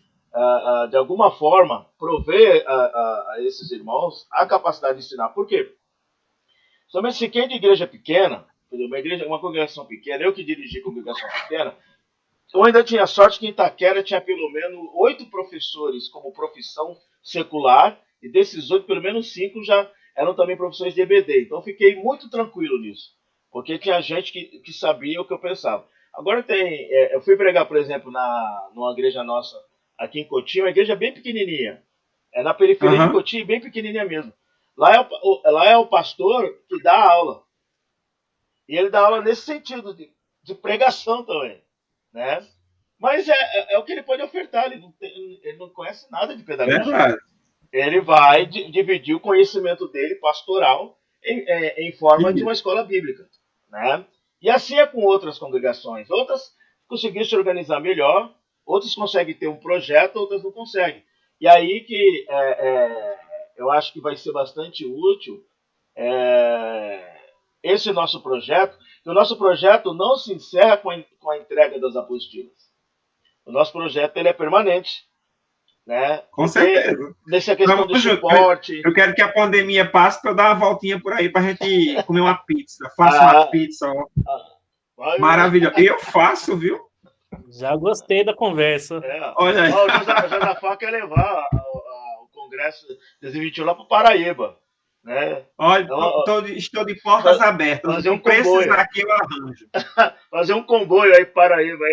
[SPEAKER 1] de alguma forma, prover a esses irmãos a capacidade de ensinar. Por quê? Somente se quem de igreja pequena, uma congregação pequena, eu que dirigi congregação pequena, eu ainda tinha sorte que em Itaquera tinha pelo menos 8 professores como profissão secular, e desses 8, pelo menos 5 já eram também professores de EBD. Então fiquei muito tranquilo nisso, porque tinha gente que sabia o que eu pensava. Agora eu fui pregar, por exemplo, numa igreja nossa aqui em Cotinho, uma igreja bem pequenininha. É na periferia de Cotinho, bem pequenininha mesmo. Lá é o pastor que dá aula. E ele dá aula nesse sentido, de pregação também. Né? Mas é o que ele pode ofertar, ele não conhece nada de pedagogia.
[SPEAKER 2] Verdade.
[SPEAKER 1] Ele vai dividir o conhecimento dele pastoral em forma de uma escola bíblica. Né? E assim é com outras congregações. Outras conseguiram se organizar melhor, outras conseguem ter um projeto, outras não conseguem. E aí que eu acho que vai ser bastante útil esse nosso projeto. O nosso projeto não se encerra com a entrega das apostilas. O nosso projeto ele é permanente. Né?
[SPEAKER 2] Com certeza.
[SPEAKER 1] Nessa questão do suporte.
[SPEAKER 2] Eu quero que a pandemia passe para eu dar uma voltinha por aí para a gente comer uma pizza. Faça uma pizza. Maravilhosa. Eu faço, viu?
[SPEAKER 3] Já gostei da conversa.
[SPEAKER 1] Olha aí. O Josafá quer levar o Congresso 2021 lá para o Paraíba. Né?
[SPEAKER 2] Olha, estou de portas abertas.
[SPEAKER 1] Fazer um comboio.
[SPEAKER 2] Aqui eu arranjo.
[SPEAKER 1] Fazer um comboio aí para Paraíba.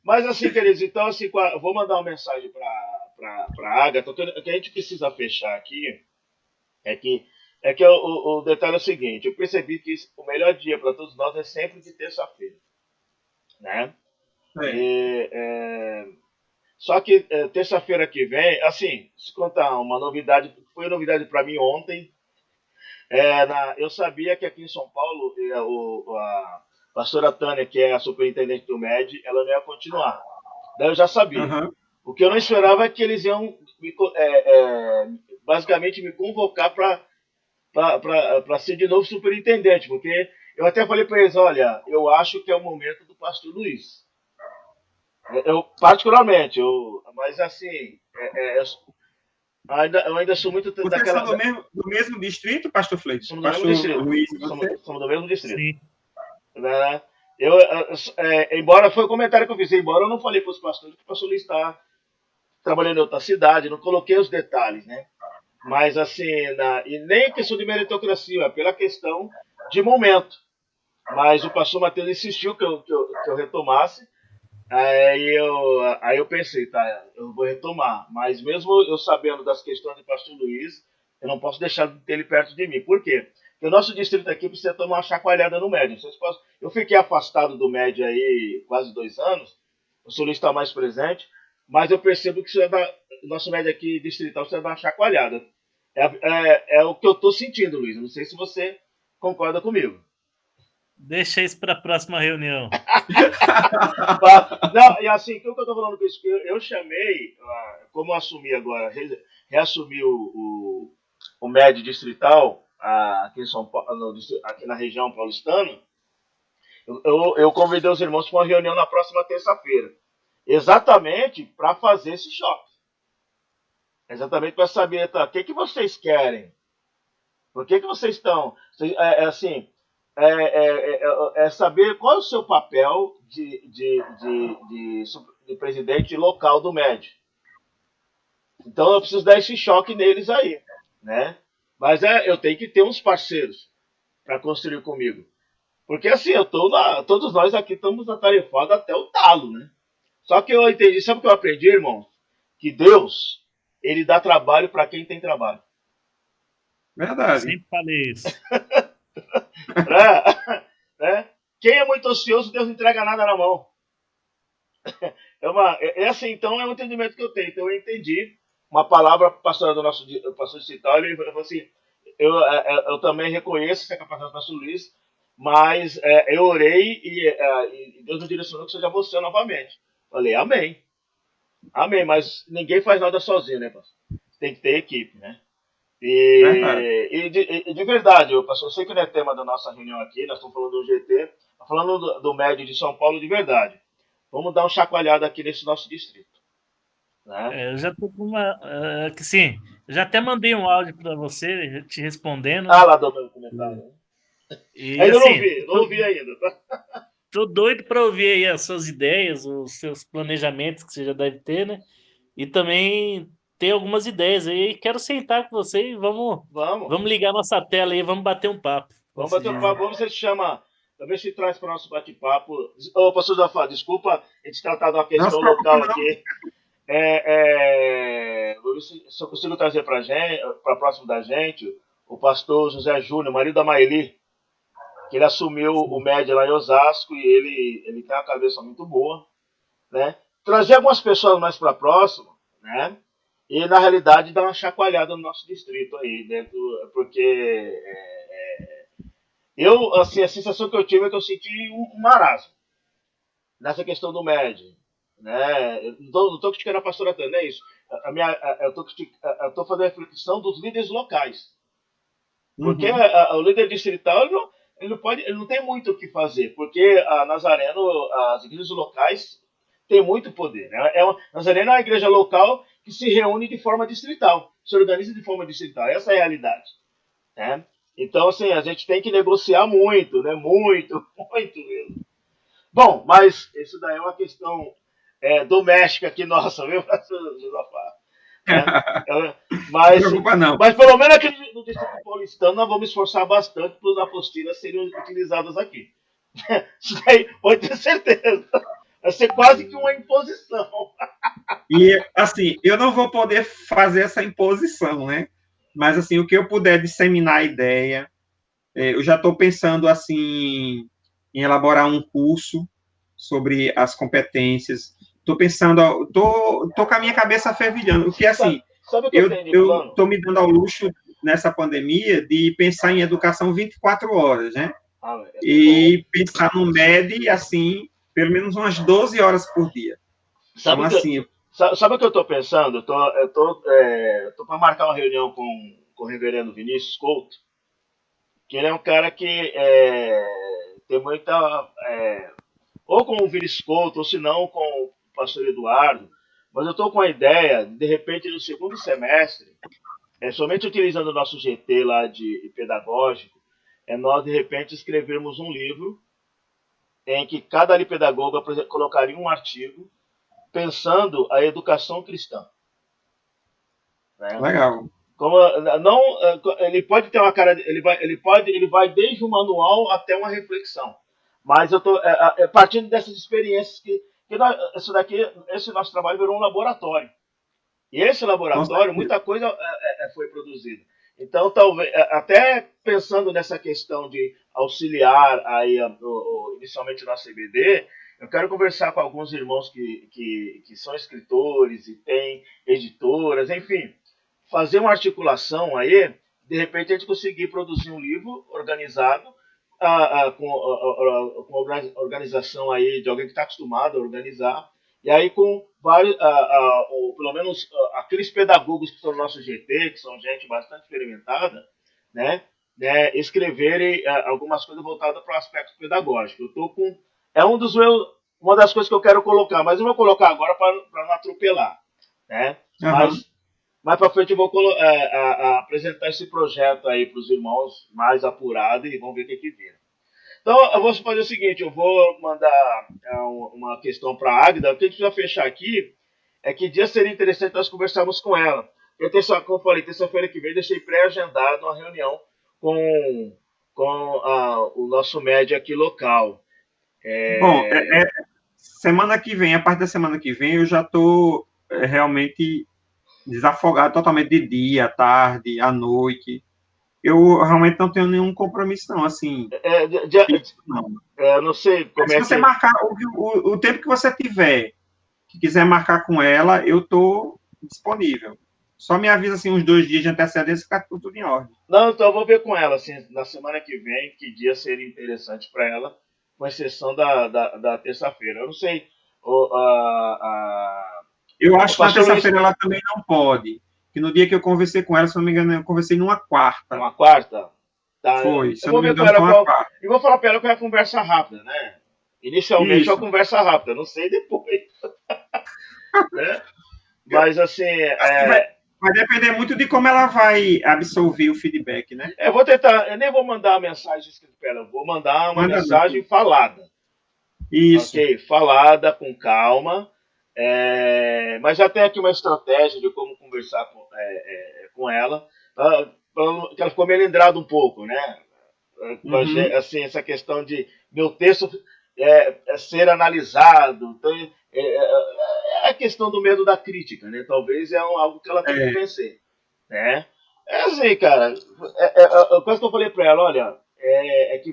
[SPEAKER 1] Mas assim, queridos, então assim, eu vou mandar uma mensagem para a Agatha. O que a gente precisa fechar aqui é que o detalhe é o seguinte: eu percebi que o melhor dia para todos nós é sempre de terça-feira. Né? Só que terça-feira que vem, assim, se contar uma novidade, foi novidade para mim ontem. Eu sabia que aqui em São Paulo a pastora Tânia, que é a superintendente do MED, ela não ia continuar. Daí eu já sabia.
[SPEAKER 2] Aham.
[SPEAKER 1] O que eu não esperava é que eles iam basicamente me convocar para ser de novo superintendente, porque eu até falei para eles, olha, eu acho que é o momento do pastor Luiz. Eu particularmente, mas assim, eu ainda sou muito
[SPEAKER 2] Vocês são do mesmo distrito, pastor Fleito?
[SPEAKER 1] somos do mesmo
[SPEAKER 2] Pastor
[SPEAKER 1] distrito.
[SPEAKER 2] Luiz e você?
[SPEAKER 1] Somos do mesmo distrito.
[SPEAKER 3] Sim.
[SPEAKER 1] Né? Embora foi o comentário que eu fiz, embora eu não falei para os pastores que o pastor Luiz está trabalhando em outra cidade, não coloquei os detalhes, né? Mas assim, e nem questão de meritocracia, é pela questão de momento. Mas o pastor Matheus insistiu que eu retomasse. Aí eu pensei, tá, eu vou retomar. Mas mesmo eu sabendo das questões do pastor Luiz, eu não posso deixar de ter ele perto de mim. Por quê? Porque o nosso distrito aqui precisa tomar uma chacoalhada no médio. Eu fiquei afastado do médio aí quase 2 anos. O senhor está mais presente. Mas eu percebo que o nosso médio aqui distrital precisa dar uma chacoalhada. É o que eu estou sentindo, Luiz. Eu não sei se você concorda comigo.
[SPEAKER 3] Deixa isso para a próxima reunião.
[SPEAKER 1] Não, e assim, o que eu estou falando com isso? Eu chamei, como eu assumi agora, reassumi o MED distrital aqui em São Paulo, aqui na região paulistana. Eu convidei os irmãos para uma reunião na próxima terça-feira, exatamente para fazer esse choque. Exatamente para saber, tá, o que vocês querem? Por que vocês estão? Assim, saber qual é o seu papel de presidente local do MED. Então eu preciso dar esse choque neles aí, né? Mas eu tenho que ter uns parceiros para construir comigo. Porque assim, todos nós aqui estamos atarefados até o talo, né? Só que eu entendi, sabe o que eu aprendi, irmão? Que Deus, ele dá trabalho para quem tem trabalho.
[SPEAKER 2] Verdade.
[SPEAKER 3] Sempre falei isso.
[SPEAKER 1] Né? Quem é muito ocioso, Deus não entrega nada na mão. Assim, então é um entendimento que eu tenho. Então eu entendi uma palavra pastora do nosso pastor Cital, ele falou assim, eu também reconheço essa capacidade do pastor Luiz, mas eu orei e Deus me direcionou que seja você novamente. Falei, amém. Amém, mas ninguém faz nada sozinho, né, pastor? Tem que ter equipe, né? E de verdade, pastor, eu sei que não é tema da nossa reunião aqui, nós estamos falando do GT, falando do MED de São Paulo de verdade. Vamos dar uma chacoalhada aqui nesse nosso distrito. Né?
[SPEAKER 3] Eu já estou com uma. Que sim, eu já até mandei um áudio para você, te respondendo.
[SPEAKER 1] Lá do meu comentário.
[SPEAKER 3] E,
[SPEAKER 1] ainda
[SPEAKER 3] assim,
[SPEAKER 1] não ouvi ainda. Tá?
[SPEAKER 3] Tô doido para ouvir aí as suas ideias, os seus planejamentos que você já deve ter, né? E também ter algumas ideias aí. Quero sentar com você e vamos ligar nossa tela aí, vamos bater um papo.
[SPEAKER 1] Vamos bater um papo, vamos ver se chama. Talvez se traz para o nosso bate-papo. Pastor Zafá, desculpa a gente tratar de uma questão local aqui. Vou ver se eu consigo trazer para próximo da gente, o pastor José Júnior, marido da Maeli, que ele assumiu o MED lá em Osasco e ele tem uma cabeça muito boa, né? Trazer algumas pessoas mais para próximo, né? E na realidade dar uma chacoalhada no nosso distrito aí, dentro, porque assim, a sensação que eu tive é que eu senti um marasmo nessa questão do MED. Né? Eu não estou criticando a pastora Tânia, não é isso. Eu estou fazendo a reflexão dos líderes locais. Porque o líder distrital ele não tem muito o que fazer, porque a Nazareno, as igrejas locais têm muito poder. Né? Nazareno é uma igreja local que se reúne de forma distrital, se organiza de forma distrital. Essa é a realidade. Né? Então, assim, a gente tem que negociar muito, né? Muito, muito mesmo. Bom, mas isso daí é uma questão doméstica aqui nossa, viu, Josafá? Mas pelo menos aqui no Distrito Paulistano nós vamos esforçar bastante para as apostilas serem utilizadas aqui. Isso daí pode ter certeza. Vai ser quase que uma imposição.
[SPEAKER 2] E, assim, eu não vou poder fazer essa imposição, né? Mas, assim, o que eu puder disseminar a ideia, eu já estou pensando, assim, em elaborar um curso sobre as competências Tô pensando, tô com a minha cabeça fervilhando, porque assim,
[SPEAKER 1] Sabe o que eu
[SPEAKER 2] eu,
[SPEAKER 1] tenho de
[SPEAKER 2] eu
[SPEAKER 1] plano?
[SPEAKER 2] tô me dando ao luxo nessa pandemia de pensar em educação 24 horas, né?
[SPEAKER 1] É bom.
[SPEAKER 2] E pensar no MED, assim, pelo menos umas 12 horas por dia. Então,
[SPEAKER 1] Sabe o que,
[SPEAKER 2] assim,
[SPEAKER 1] sabe o que eu estou pensando? Tô para marcar uma reunião com o reverendo Vinícius Couto, que ele é um cara que tem muita. Ou com o Vinícius Couto, ou se não com o pastor Eduardo. Mas eu estou com a ideia, de repente, no segundo semestre, somente utilizando o nosso GT lá de pedagógico, nós, de repente, escrevermos um livro em que cada ali pedagogo colocaria um artigo pensando a educação cristã, né?
[SPEAKER 2] legal.
[SPEAKER 1] Como não, ele pode ter uma cara, ele vai desde o manual até uma reflexão. Mas eu tô partindo dessas experiências que nós, esse nosso trabalho virou um laboratório. E esse
[SPEAKER 2] Com
[SPEAKER 1] laboratório,
[SPEAKER 2] certeza.
[SPEAKER 1] muita coisa foi produzida. Então, talvez, até pensando nessa questão de auxiliar aí, inicialmente na CBD, eu quero conversar com alguns irmãos que são escritores e têm editoras, enfim, fazer uma articulação aí, de repente a gente conseguir produzir um livro organizado, com organização aí de alguém que está acostumado a organizar, e aí com vários, pelo menos aqueles pedagogos que estão no nosso GT, que são gente bastante experimentada, escreverem algumas coisas voltadas para o aspecto pedagógico. Eu tô com uma das coisas que eu quero colocar, mas eu vou colocar agora para não atropelar, né?
[SPEAKER 2] Aham.
[SPEAKER 1] Mais para frente eu vou apresentar esse projeto aí para os irmãos mais apurado e vamos ver o que vira. Então, eu vou fazer o seguinte, eu vou mandar uma questão para a Águida. O que a gente precisa fechar aqui é que dia seria interessante nós conversarmos com ela. Como eu falei, terça-feira que vem, deixei pré-agendado uma reunião com o nosso médio aqui local.
[SPEAKER 2] Bom, semana que vem, a partir da semana que vem, eu já estou realmente desafogado totalmente de dia, à tarde, à noite. Eu realmente não tenho nenhum compromisso, não, assim,
[SPEAKER 1] É, dia-
[SPEAKER 2] fixo, não.
[SPEAKER 1] não sei
[SPEAKER 2] Mas
[SPEAKER 1] como
[SPEAKER 2] se
[SPEAKER 1] é
[SPEAKER 2] você
[SPEAKER 1] que.
[SPEAKER 2] marcar o tempo que você tiver, que quiser marcar com ela, eu estou disponível. Só me avisa assim uns 2 dias de antecedência, fica tudo em ordem.
[SPEAKER 1] Não, então eu vou ver com ela, assim, na semana que vem, que dia seria interessante para ela, com exceção da terça-feira. Eu não sei.
[SPEAKER 2] Eu
[SPEAKER 1] O
[SPEAKER 2] acho que na
[SPEAKER 1] pastor Luiz,
[SPEAKER 2] terça-feira ela também não pode. Que no dia que eu conversei com ela, se não me engano, eu conversei numa quarta.
[SPEAKER 1] uma quarta, tá?
[SPEAKER 2] Foi, se
[SPEAKER 1] Eu
[SPEAKER 2] eu não
[SPEAKER 1] vou
[SPEAKER 2] me
[SPEAKER 1] ver com
[SPEAKER 2] engano,
[SPEAKER 1] ela
[SPEAKER 2] foi uma
[SPEAKER 1] qual.
[SPEAKER 2] quarta.
[SPEAKER 1] E vou falar para ela que é a conversa rápida, né? Inicialmente é uma
[SPEAKER 2] Isso.
[SPEAKER 1] conversa rápida, não sei depois, né? Mas assim,
[SPEAKER 2] Assim, vai depender muito de como ela vai absorver o feedback, né?
[SPEAKER 1] eu vou tentar, eu nem vou mandar uma mensagem escrita para ela, eu vou mandar uma
[SPEAKER 2] Manda não.
[SPEAKER 1] mensagem falada.
[SPEAKER 2] Isso.
[SPEAKER 1] Ok, falada, com calma. Mas já tem aqui uma estratégia de como conversar com ela. Que ela ficou melindrada um pouco, né?
[SPEAKER 2] Uhum.
[SPEAKER 1] Assim, essa questão de meu texto ser analisado. Então, é a questão do medo da crítica, né? Talvez algo que ela tem que
[SPEAKER 2] É,
[SPEAKER 1] vencer, né? É assim, cara. A coisa que eu falei para ela, olha, é que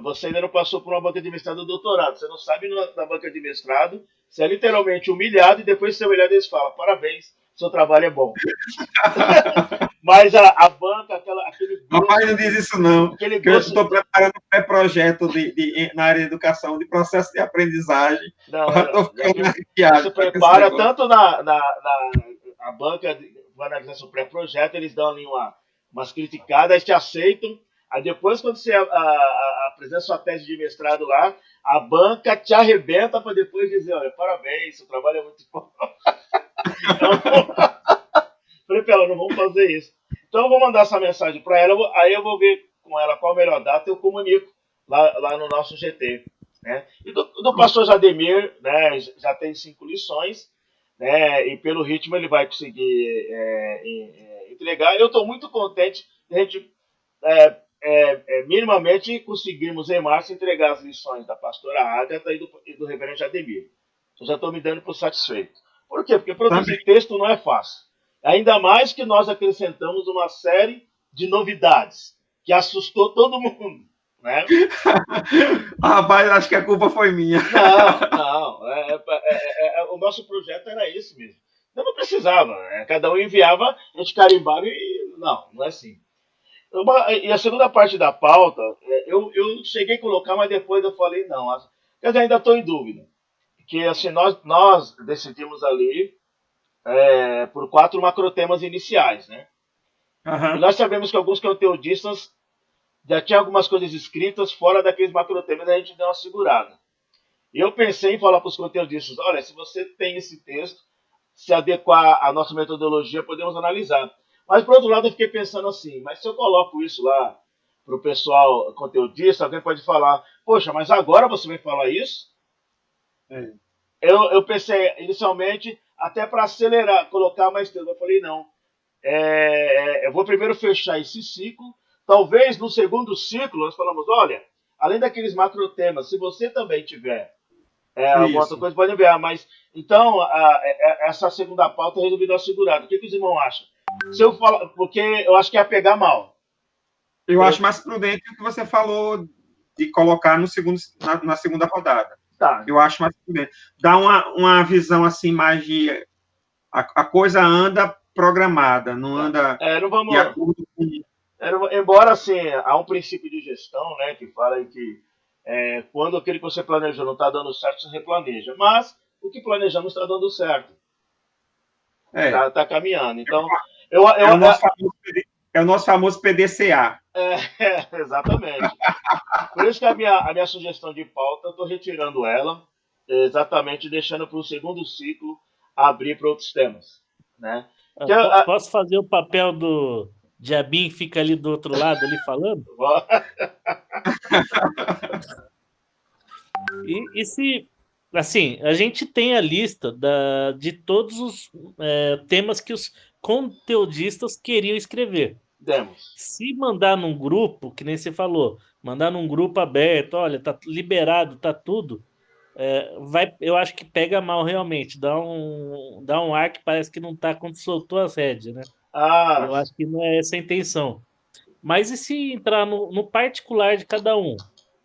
[SPEAKER 1] você ainda não passou por uma banca de mestrado ou doutorado. Você não sabe na banca de mestrado, você é literalmente humilhado e depois de ser humilhado eles falam, parabéns, seu trabalho é bom. Mas a banca,
[SPEAKER 2] papai não diz isso não,
[SPEAKER 1] aquele
[SPEAKER 2] que eu
[SPEAKER 1] gosto,
[SPEAKER 2] estou preparando um pré-projeto na área de educação, de processo de aprendizagem.
[SPEAKER 1] não,
[SPEAKER 2] Eu estou
[SPEAKER 1] já
[SPEAKER 2] ficando
[SPEAKER 1] já se
[SPEAKER 2] arrepiado com esse
[SPEAKER 1] prepara
[SPEAKER 2] negócio.
[SPEAKER 1] tanto na a banca de analisação pré-projeto, eles dão ali umas criticadas, te aceitam. Aí depois, quando você apresenta sua tese de mestrado lá, a banca te arrebenta para depois dizer, olha, parabéns, seu trabalho é muito bom. Então, falei para ela, não vamos fazer isso. Então eu vou mandar essa mensagem para ela, aí eu vou ver com ela qual a melhor data, eu comunico lá no nosso GT. Né? E do pastor Jademir, né, já tem 5 lições, né, e pelo ritmo ele vai conseguir entregar. Eu estou muito contente de a gente minimamente conseguirmos em março entregar as lições da pastora Agatha e do reverendo Jademir. Eu já estou me dando por satisfeito. Por quê? Porque
[SPEAKER 2] Também.
[SPEAKER 1] produzir texto não é fácil. Ainda mais que nós acrescentamos uma série de novidades que assustou todo mundo. né?
[SPEAKER 2] Rapaz, acho que a culpa foi minha.
[SPEAKER 1] Não. O nosso projeto era esse mesmo. Não precisava. Cada um enviava, a gente carimbava e. Não é assim. E a segunda parte da pauta, eu cheguei a colocar, mas depois eu falei, não. Quer dizer, ainda estou em dúvida. Que assim, nós decidimos ali por 4 macrotemas iniciais, né? E
[SPEAKER 2] Uhum.
[SPEAKER 1] nós sabemos que alguns conteudistas já tinham algumas coisas escritas fora daqueles macrotemas, a gente deu uma segurada. E eu pensei em falar para os conteudistas, olha, se você tem esse texto, se adequar à nossa metodologia, podemos analisar. Mas, por outro lado, eu fiquei pensando assim, mas se eu coloco isso lá para o pessoal conteudista, alguém pode falar, poxa, mas agora você vai falar isso?
[SPEAKER 2] É.
[SPEAKER 1] Eu pensei inicialmente até para acelerar, colocar mais tempo. Eu falei, não, eu vou primeiro fechar esse ciclo. Talvez no segundo ciclo nós falamos, olha, além daqueles macro temas, se você também tiver alguma outra
[SPEAKER 2] Isso.
[SPEAKER 1] coisa, pode enviar. Mas então essa segunda pauta eu resolvi dar segurado. O que os irmãos acham? Se eu falar, porque eu acho que ia pegar mal.
[SPEAKER 2] Eu acho mais prudente o que você falou de colocar no segundo, na segunda rodada.
[SPEAKER 1] Tá.
[SPEAKER 2] Eu acho mais prudente. Dá uma visão assim mais de a coisa anda programada, não
[SPEAKER 1] Tá.
[SPEAKER 2] anda
[SPEAKER 1] Não
[SPEAKER 2] de
[SPEAKER 1] vamos.
[SPEAKER 2] acordo com.
[SPEAKER 1] Embora assim, há um princípio de gestão, né, que fala que quando aquele que você planejou não está dando certo, você replaneja. Mas o que planejamos está dando certo,
[SPEAKER 2] É,
[SPEAKER 1] tá caminhando. Então, eu,
[SPEAKER 2] é
[SPEAKER 1] eu,
[SPEAKER 2] o nosso famoso, é o nosso famoso PDCA.
[SPEAKER 1] exatamente. Por isso que a minha sugestão de pauta, eu estou retirando ela, exatamente deixando para o segundo ciclo abrir para outros temas, né? Que,
[SPEAKER 3] Posso fazer o papel do diabinho que fica ali do outro lado, ali falando? E se, assim, a gente tem a lista de todos os temas que os conteudistas queriam escrever.
[SPEAKER 1] demos.
[SPEAKER 3] Se mandar num grupo, que nem você falou, mandar num grupo aberto, olha, tá liberado, tá tudo, eu acho que pega mal realmente, dá um ar que parece que não tá quando soltou as rédeas, né?
[SPEAKER 1] Ah,
[SPEAKER 3] Eu acho que não é essa a intenção. Mas e se entrar no particular de cada um?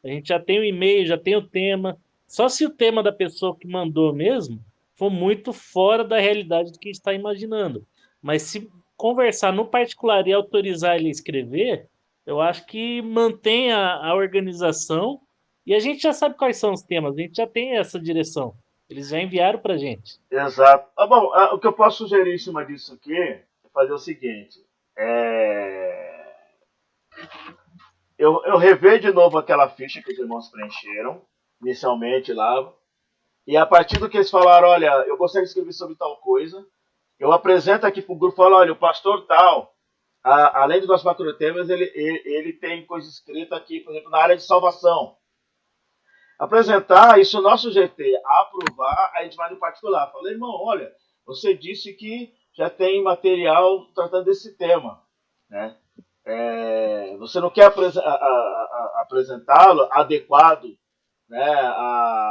[SPEAKER 3] A gente já tem o e-mail, já tem o tema. Só se o tema da pessoa que mandou mesmo for muito fora da realidade do que a gente está imaginando. Mas se conversar no particular e autorizar ele a escrever, eu acho que mantém a organização e a gente já sabe quais são os temas, a gente já tem essa direção. Eles já enviaram para a gente.
[SPEAKER 1] exato. Bom, o que eu posso sugerir em cima disso aqui é fazer o seguinte. Eu rever de novo aquela ficha que os irmãos preencheram, inicialmente lá, e a partir do que eles falaram, olha, eu gostaria de escrever sobre tal coisa, eu apresento aqui para o grupo e falo, olha, o pastor tal, além dos nossos macrotemas, ele tem coisa escrita aqui, por exemplo, na área de salvação. Apresentar isso, o nosso GT aprovar, a gente vai no particular. Falei, irmão, olha, você disse que já tem material tratando desse tema, né? Você não quer apresentá-lo adequado, né,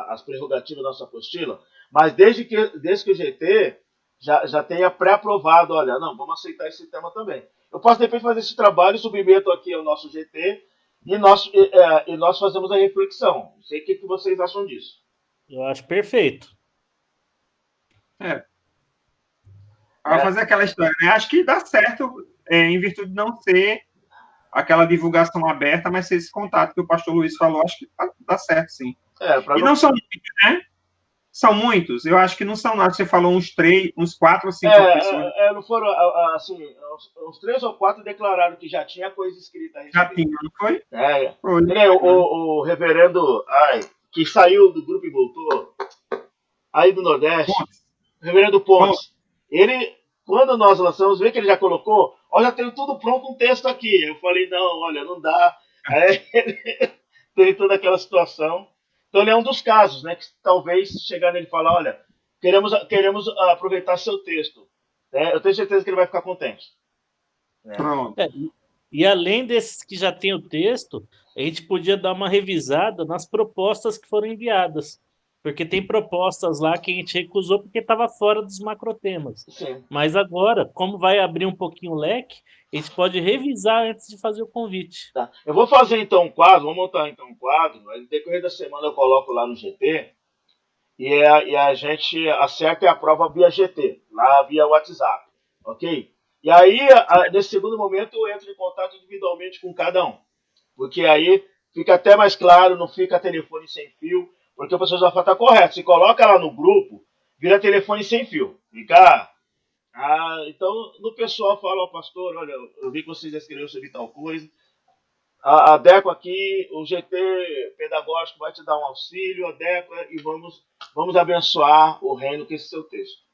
[SPEAKER 1] às prerrogativas da nossa apostila, mas desde que o GT já tenha pré-aprovado, olha, não, vamos aceitar esse tema também. Eu posso depois fazer esse trabalho, submeto aqui ao nosso GT e nós fazemos a reflexão. Não sei o que vocês acham disso.
[SPEAKER 3] Eu acho perfeito.
[SPEAKER 2] É, para fazer aquela história, né? Acho que dá certo, em virtude de não ser aquela divulgação aberta, mas ser esse contato que o pastor Luiz falou, acho que dá certo, sim.
[SPEAKER 1] Para
[SPEAKER 2] E
[SPEAKER 1] não.
[SPEAKER 2] não são muitos, né? São muitos. Eu acho que não são nada. Você falou uns 3, uns 4 ou 5 pessoas.
[SPEAKER 1] Não foram, assim, uns 3 ou 4 declararam que já tinha coisa escrita a
[SPEAKER 2] Já
[SPEAKER 1] respeito.
[SPEAKER 2] tinham, não foi?
[SPEAKER 1] Foi. O reverendo, que saiu do grupo e voltou, aí do Nordeste,
[SPEAKER 2] Pontes.
[SPEAKER 1] o reverendo Pontes, ele, quando nós lançamos, vê que ele já colocou, olha, tenho tudo pronto, um texto aqui. Eu falei, não, olha, não dá. Aí ele teve toda aquela situação. Então ele é um dos casos, né, que talvez chegar nele e falar, olha, queremos aproveitar seu texto. Eu tenho certeza que ele vai ficar contente.
[SPEAKER 2] Pronto.
[SPEAKER 3] E além desses que já tem o texto, a gente podia dar uma revisada nas propostas que foram enviadas. porque tem propostas lá que a gente recusou porque estava fora dos macrotemas.
[SPEAKER 1] Sim.
[SPEAKER 3] Mas agora, como vai abrir um pouquinho o leque, a gente pode revisar antes de fazer o convite.
[SPEAKER 1] Tá. Eu vou fazer então um quadro, vou montar então um quadro, aí no decorrer da semana eu coloco lá no GT e a gente acerta a prova via GT, lá via WhatsApp, ok? E aí, nesse segundo momento, eu entro em contato individualmente com cada um, porque aí fica até mais claro, não fica telefone sem fio, porque o professor já fala, tá correto, se coloca lá no grupo, vira telefone sem fio, fica... então, no pessoal fala ao pastor, olha, eu vi que vocês escreveram sobre tal coisa, adequa aqui, o GT pedagógico vai te dar um auxílio, adequa e vamos abençoar o reino com esse seu texto.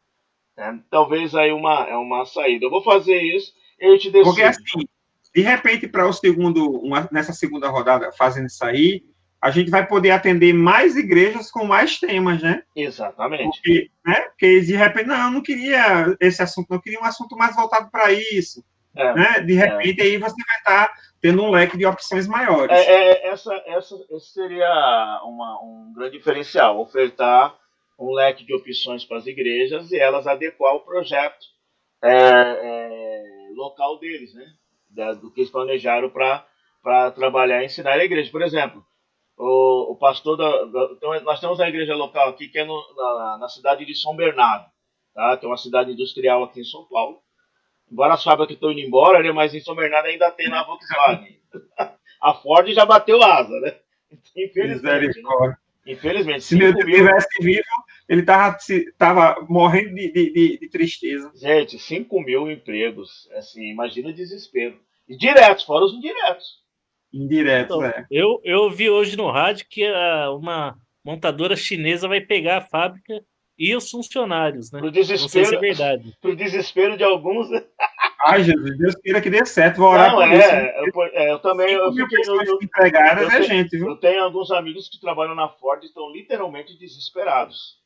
[SPEAKER 1] Talvez aí é uma saída. Eu vou fazer isso e a gente
[SPEAKER 2] Porque,
[SPEAKER 1] decide.
[SPEAKER 2] assim, de repente, para o segundo, nessa segunda rodada, fazendo isso aí, a gente vai poder atender mais igrejas com mais temas, né?
[SPEAKER 1] Exatamente.
[SPEAKER 2] Porque de repente, não, eu não queria esse assunto, eu queria um assunto mais voltado para isso. Né? De repente, aí você vai estar tendo um leque de opções maiores.
[SPEAKER 1] Esse seria um grande diferencial, ofertar um leque de opções para as igrejas e elas adequar o projeto local deles, né? Do que eles planejaram para trabalhar e ensinar a igreja. Por exemplo, o pastor então nós temos a igreja local aqui que é na cidade de São Bernardo, tá? Que é uma cidade industrial aqui em São Paulo. Embora as fábricas estão indo embora, né? Mas em São Bernardo ainda tem na Volkswagen. A Ford já bateu asa, né? Infelizmente. Né? Infelizmente.
[SPEAKER 2] Se meu Deus estivesse vivo, ele tava morrendo de tristeza.
[SPEAKER 1] Gente, 5 mil empregos. Assim, imagina o desespero. E diretos, fora os indiretos.
[SPEAKER 2] Indiretos,
[SPEAKER 3] então, eu vi hoje no rádio que uma montadora chinesa vai pegar a fábrica e os funcionários, né? Não sei se é verdade.
[SPEAKER 1] Pro desespero de alguns.
[SPEAKER 2] Ai, Jesus, Deus queira que dê certo, vou orar por isso.
[SPEAKER 1] Eu também.
[SPEAKER 2] 5 mil pessoas empregadas é gente, viu?
[SPEAKER 1] Eu tenho alguns amigos que trabalham na Ford e estão literalmente desesperados.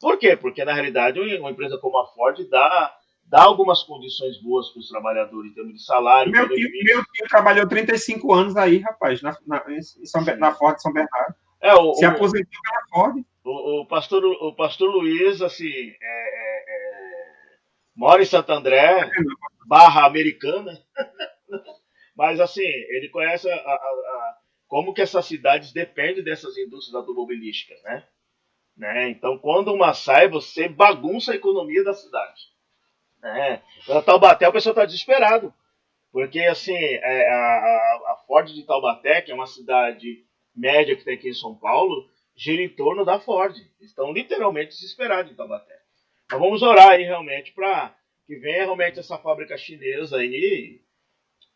[SPEAKER 1] Por quê? Porque, na realidade, uma empresa como a Ford dá algumas condições boas para os trabalhadores em termos de salário.
[SPEAKER 2] Meu tio trabalhou 35 anos aí, rapaz, na Ford de São Bernardo. Se aposentou pela Ford.
[SPEAKER 1] O pastor Luiz, assim, mora em Santo André, barra americana, mas, assim, ele conhece como que essas cidades dependem dessas indústrias automobilísticas, né? Então, quando uma sai, você bagunça a economia da cidade. Para Taubaté, o pessoal está desesperado. Porque, assim, a Ford de Taubaté, que é uma cidade média que tem aqui em São Paulo, gira em torno da Ford. Estão literalmente desesperados em Taubaté. Então vamos orar aí realmente para que venha realmente essa fábrica chinesa aí.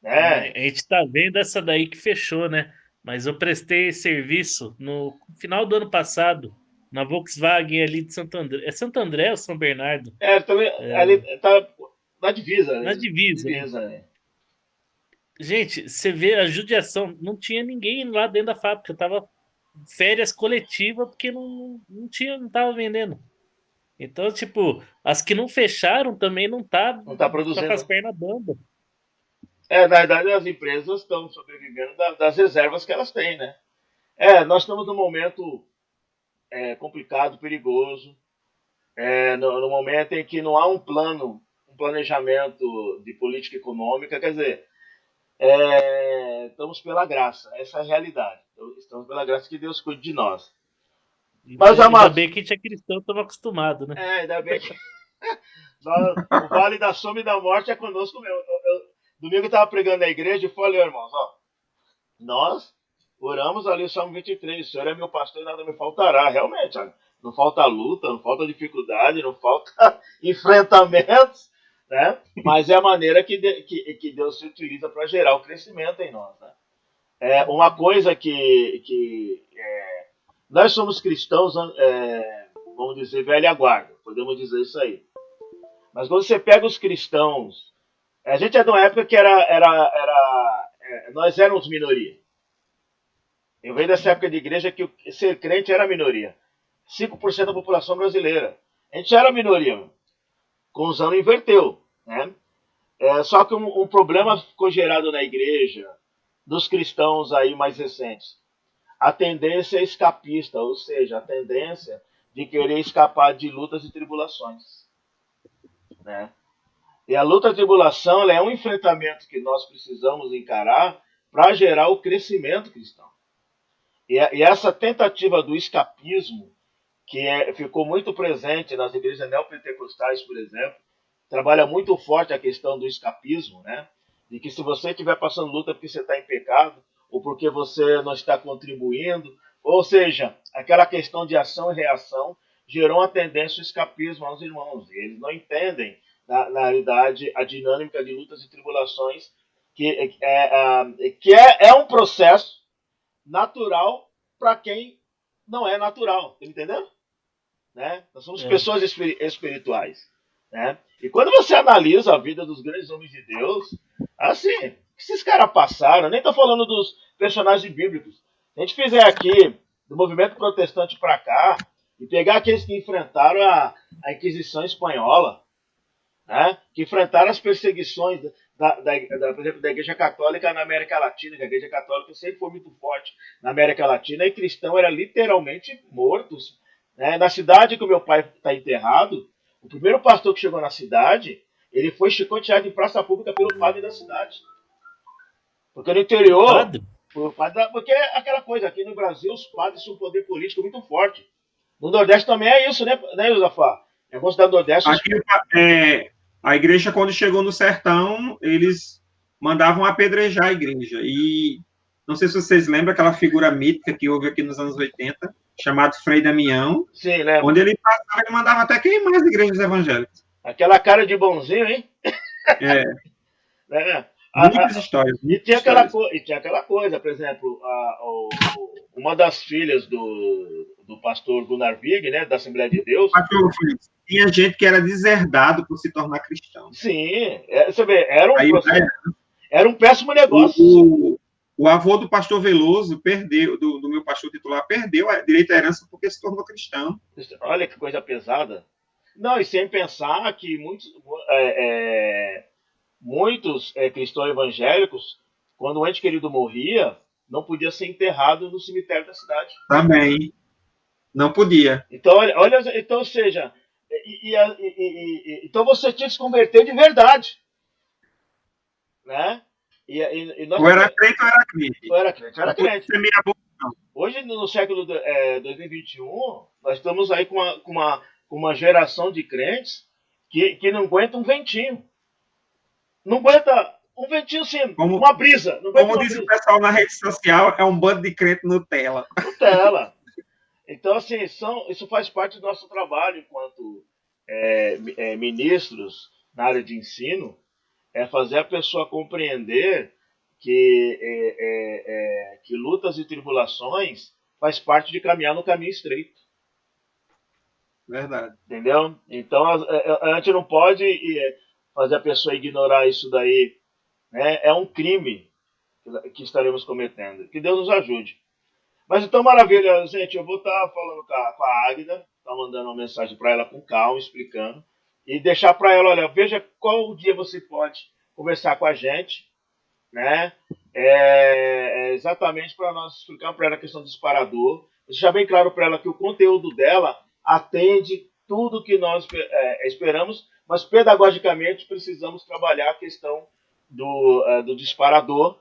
[SPEAKER 1] Né?
[SPEAKER 3] A gente tá vendo essa daí que fechou, né? Mas eu prestei serviço no final do ano passado na Volkswagen ali de Santo André. É Santo André ou São Bernardo?
[SPEAKER 1] Também, ali tá na divisa.
[SPEAKER 3] Na divisa.
[SPEAKER 1] Né?
[SPEAKER 3] Gente, você vê a judiação. Não tinha ninguém lá dentro da fábrica. Tava férias coletivas porque não tava vendendo. Então, tipo, as que não fecharam também não tá
[SPEAKER 1] produzindo.
[SPEAKER 3] Tá com as pernas bamba.
[SPEAKER 1] Na verdade, as empresas estão sobrevivendo das reservas que elas têm, né? Nós estamos num momento complicado, perigoso, no momento em que não há um planejamento de política econômica, quer dizer, estamos pela graça, essa é a realidade. Estamos pela graça que Deus cuide de nós.
[SPEAKER 3] Mas, ainda bem que a gente é cristão, estamos acostumados, né?
[SPEAKER 1] Ainda bem que o vale da sombra e da morte é conosco mesmo. Domingo eu estava pregando na igreja e falei, irmãos, nós oramos ali o Salmo 23, o Senhor é meu pastor e nada me faltará. Realmente, não falta luta, não falta dificuldade, não falta enfrentamentos, né? Mas é a maneira que Deus se utiliza para gerar o crescimento em nós. Né? Uma coisa que nós somos cristãos, vamos dizer, velha guarda, podemos dizer isso aí. Mas quando você pega os cristãos, a gente é de uma época que nós éramos minoria. Eu venho dessa época de igreja que ser crente era minoria. 5% da população brasileira. A gente era minoria. Com os anos inverteu. Né? Só que um problema ficou gerado na igreja dos cristãos aí mais recentes. a tendência escapista, ou seja, a tendência de querer escapar de lutas e tribulações, né? E a luta e a tribulação ela é um enfrentamento que nós precisamos encarar para gerar o crescimento cristão. E essa tentativa do escapismo, ficou muito presente nas igrejas neopentecostais, por exemplo, trabalha muito forte a questão do escapismo, né? De que se você estiver passando luta porque você está em pecado, ou porque você não está contribuindo, ou seja, aquela questão de ação e reação gerou uma tendência ao escapismo aos irmãos. E eles não entendem, na realidade, a dinâmica de lutas e tribulações, que é um processo natural para quem não é natural, tá entendendo? Né? Nós somos pessoas espirituais. Né? E quando você analisa a vida dos grandes homens de Deus, assim, o que esses caras passaram, eu nem estou falando dos personagens bíblicos. Se a gente fizer aqui, do movimento protestante para cá, e pegar aqueles que enfrentaram a Inquisição Espanhola, né? Que enfrentaram as perseguições por exemplo, da Igreja Católica na América Latina, que a Igreja Católica sempre foi muito forte na América Latina, e cristão era literalmente mortos. Né? Na cidade que o meu pai está enterrado, o primeiro pastor que chegou na cidade, ele foi chicoteado em praça pública pelo padre da cidade. Porque no interior, porque é aquela coisa, aqui no Brasil os padres têm um poder político muito forte. No Nordeste também é isso, né Josafá? É considerado Nordeste.
[SPEAKER 2] Aqui, a igreja, quando chegou no sertão, eles mandavam apedrejar a igreja. E não sei se vocês lembram aquela figura mítica que houve aqui nos anos 80, chamado Frei Damião.
[SPEAKER 1] Sim, lembro.
[SPEAKER 2] Onde ele passava e mandava até queimar as igrejas evangélicas.
[SPEAKER 1] Aquela cara de bonzinho, hein?
[SPEAKER 2] Muitas histórias.
[SPEAKER 1] E tinha aquela coisa, por exemplo, uma das filhas do pastor Gunnar Vig, né, da Assembleia de Deus.
[SPEAKER 2] Pastor, tinha gente que era deserdado por se tornar cristão.
[SPEAKER 1] Sim, você vê, era um péssimo negócio.
[SPEAKER 2] O avô do pastor Veloso perdeu, do meu pastor titular, perdeu a direito à herança porque se tornou cristão.
[SPEAKER 1] Olha que coisa pesada. Não, e sem pensar que muitos cristãos evangélicos, quando um ente querido morria, não podia ser enterrado no cemitério da cidade.
[SPEAKER 2] Também. Não podia.
[SPEAKER 1] Então, ou seja, então você tinha que se converter de verdade. Né?
[SPEAKER 2] Ou era crente ou era crente.
[SPEAKER 1] Ou era crente, era crente.
[SPEAKER 2] Não.
[SPEAKER 1] Hoje, no século 2021, nós estamos aí com uma geração de crentes que não aguenta um ventinho. Não aguenta um ventinho sim, uma brisa.
[SPEAKER 2] Como diz o pessoal na rede social, é um bando de crente Nutella.
[SPEAKER 1] Nutella. Então, assim, isso faz parte do nosso trabalho enquanto ministros na área de ensino, é fazer a pessoa compreender que lutas e tribulações faz parte de caminhar no caminho estreito.
[SPEAKER 2] Verdade.
[SPEAKER 1] Entendeu? Então, a gente não pode fazer a pessoa ignorar isso daí. Né? É um crime que estaremos cometendo. Que Deus nos ajude. Mas então, maravilha, gente. Eu vou estar falando com a Águida, tá mandando uma mensagem para ela com calma, explicando. E deixar para ela, olha, veja qual dia você pode conversar com a gente, né? Exatamente para nós explicar para ela a questão do disparador. Deixar bem claro para ela que o conteúdo dela atende tudo que nós esperamos, mas pedagogicamente precisamos trabalhar a questão do disparador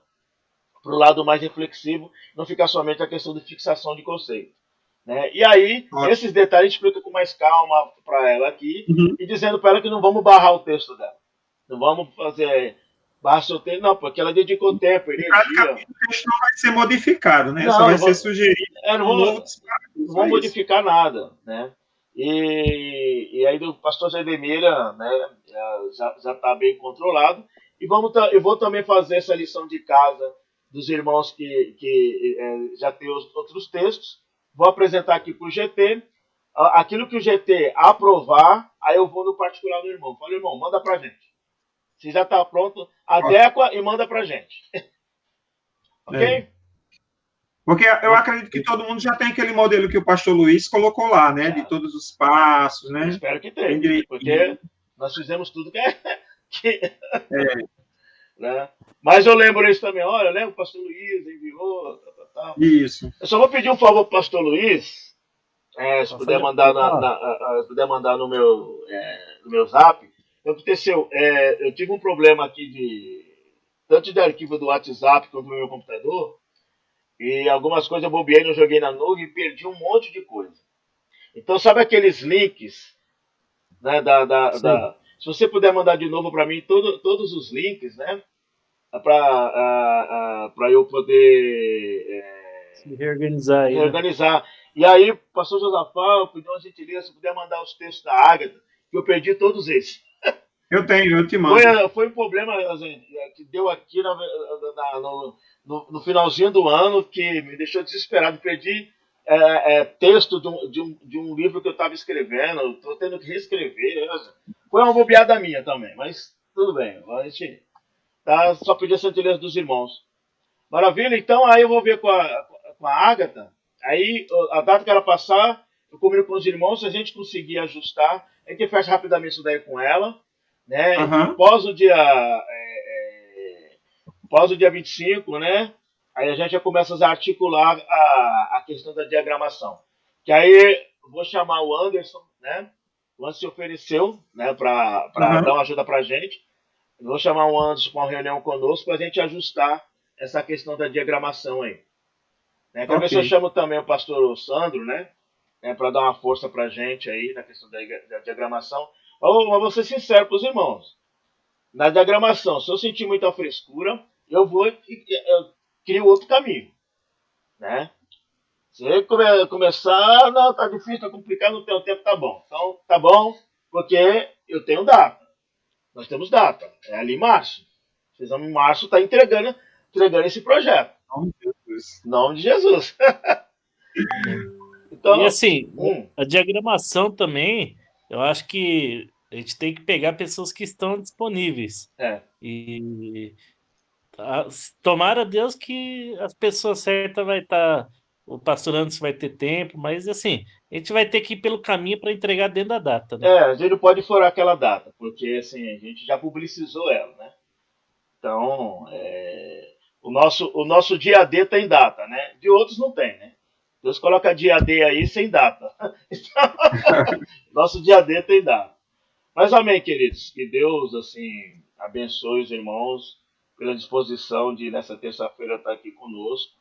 [SPEAKER 1] para o lado mais reflexivo, não ficar somente a questão de fixação de conceito. Né? E aí, esses detalhes a gente explica com mais calma para ela aqui, e dizendo para ela que não vamos barrar o texto dela. Não vamos fazer barra seu texto, não, porque ela dedicou tempo, energia.
[SPEAKER 2] O texto não vai ser modificado, né? Só vai ser sugerido.
[SPEAKER 1] Não vou modificar nada, né? E aí do pastor Zé Demira, né, já está bem controlado. E eu vou também fazer essa lição de casa dos irmãos que já tem os outros textos. Vou apresentar aqui para o GT. Aquilo que o GT aprovar, aí eu vou no particular do irmão. Falo, irmão, manda para a gente. Se já está pronto, adequa e manda para a gente. Ok?
[SPEAKER 2] Porque eu acredito que todo mundo já tem aquele modelo que o pastor Luiz colocou lá, né? De todos os passos, né?
[SPEAKER 1] Espero que tenha. Porque nós fizemos tudo né? Mas eu lembro isso também. Olha, eu lembro que o pastor Luiz enviou, tal.
[SPEAKER 2] Isso.
[SPEAKER 1] Eu só vou pedir um favor pro pastor Luiz, se
[SPEAKER 3] Pode
[SPEAKER 1] puder
[SPEAKER 3] fazer-
[SPEAKER 1] mandar,
[SPEAKER 3] pode falar.
[SPEAKER 1] se puder mandar no meu zap. Aconteceu, eu tive um problema aqui tanto de arquivo do WhatsApp quanto do meu computador, e algumas coisas eu bobeei, não joguei na nuvem e perdi um monte de coisa. Então, sabe aqueles links, né,
[SPEAKER 3] Sim,
[SPEAKER 1] se você puder mandar de novo para mim todos os links, né, para eu poder
[SPEAKER 3] se reorganizar aí, né?
[SPEAKER 1] reorganizar. E aí, pastor Josafá, eu pedi uma gentileza, se puder mandar os textos da Ágata, que eu perdi todos esses.
[SPEAKER 2] Eu tenho, eu te
[SPEAKER 1] Foi,
[SPEAKER 2] mando.
[SPEAKER 1] foi um problema assim, que deu aqui no finalzinho do ano que me deixou desesperado. Perdi texto de um livro que eu estava escrevendo, estou tendo que reescrever. Foi uma bobeada minha também, mas tudo bem. A gente só pedir a gentileza dos irmãos. Maravilha, então aí eu vou ver com a Ágata. Aí a data que ela passar, eu combino com os irmãos, se a gente conseguir ajustar, a gente fecha rapidamente isso daí com ela, né? E
[SPEAKER 2] Aham,
[SPEAKER 1] pós o dia 25, né? Aí a gente já começa a articular a questão da diagramação. Que aí eu vou chamar o Anderson, né? O Anderson se ofereceu, né, para dar
[SPEAKER 2] aham.
[SPEAKER 1] uma ajuda para a gente. Eu vou chamar o Anderson para uma reunião conosco para a gente ajustar essa questão da diagramação aí. Né? Quero ver
[SPEAKER 2] Ok.
[SPEAKER 1] se eu chamo também o pastor Sandro, né? Para dar uma força para a gente aí na questão da diagramação. Mas vou ser sincero para os irmãos. Na diagramação, se eu sentir muita frescura, eu crio outro caminho, né? Se começar, não, tá difícil, tá complicado, não tenho tempo, tá bom. Então, tá bom, porque eu tenho data. Nós temos data. É ali em março. Precisamos em março estar entregando esse projeto.
[SPEAKER 2] Oh, meu Deus.
[SPEAKER 1] Em nome de Jesus.
[SPEAKER 3] Amém. E
[SPEAKER 1] Então,
[SPEAKER 3] assim,
[SPEAKER 1] hum,
[SPEAKER 3] a diagramação também, eu acho que a gente tem que pegar pessoas que estão disponíveis.
[SPEAKER 1] é.
[SPEAKER 3] E tomara a Deus que as pessoas certas vai estar. O pastor Anderson vai ter tempo, mas assim, a gente vai ter que ir pelo caminho para entregar dentro da data, né?
[SPEAKER 1] A gente não pode furar aquela data, porque assim, a gente já publicizou ela, né? Então, o nosso dia D tem data, né? De outros não tem, né? Deus coloca dia D aí sem data. Então, nosso dia D tem data. Mas amém, queridos. Que Deus, assim, abençoe os irmãos pela disposição de, nessa terça-feira, estar aqui conosco.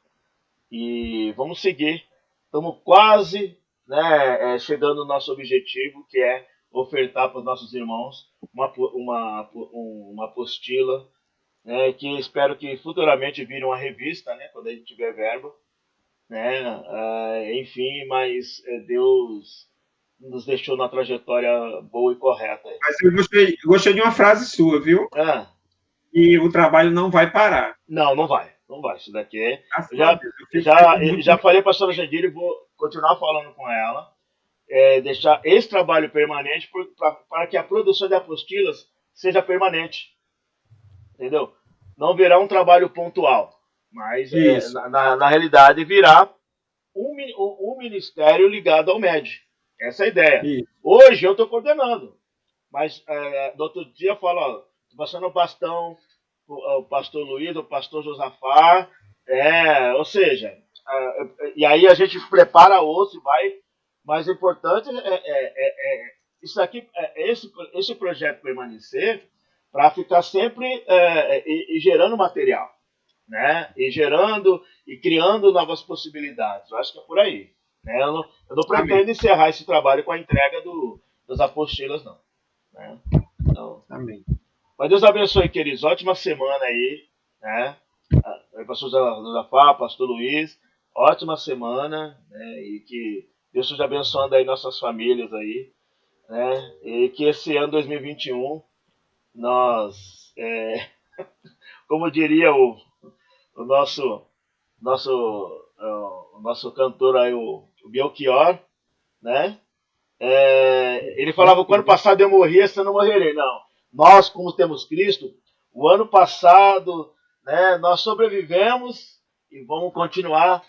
[SPEAKER 1] E vamos seguir. Estamos quase, né, chegando no nosso objetivo, que é ofertar para os nossos irmãos uma apostila, né, que espero que futuramente vire uma revista, né, quando a gente tiver verba, né, enfim, mas Deus nos deixou na trajetória boa e correta aí.
[SPEAKER 2] Mas eu gostei de uma frase sua, viu?
[SPEAKER 1] Ah,
[SPEAKER 2] E o trabalho não vai parar.
[SPEAKER 1] não, não vai, não vai. Isso daqui
[SPEAKER 2] Graças a Deus. Eu fico muito.
[SPEAKER 1] já falei para a senhora Jandira e vou continuar falando com ela, deixar esse trabalho permanente para que a produção de apostilas seja permanente, entendeu? Não virá um trabalho pontual, mas
[SPEAKER 2] Isso.
[SPEAKER 1] na realidade virá um ministério ligado ao MED. Essa é a ideia.
[SPEAKER 2] Isso.
[SPEAKER 1] Hoje eu estou coordenando, mas no outro dia eu falo, ó, tô passando o bastão, o pastor Luiz, o pastor Josafá, ou seja, e aí a gente prepara outro e vai, mas o importante isso aqui, esse projeto permanecer para ficar sempre e gerando material, né? E gerando e criando novas possibilidades. Eu acho que é por aí. Né? Eu não
[SPEAKER 2] Amém.
[SPEAKER 1] pretendo encerrar esse trabalho com a entrega das apostilas, não. Né? Então,
[SPEAKER 2] Amém.
[SPEAKER 1] mas Deus abençoe, queridos. Ótima semana aí. Né? Pastor Josafá, pastor Luiz. Ótima semana. Né? E que Deus esteja abençoando aí nossas famílias aí. Né? E que esse ano 2021 nós, como diria o nosso, o nosso cantor aí, o Belchior, né? Ele falava que o ano passado eu morria, esse ano eu morrerei. Não. Nós, como temos Cristo, o ano passado, né, nós sobrevivemos e vamos continuar,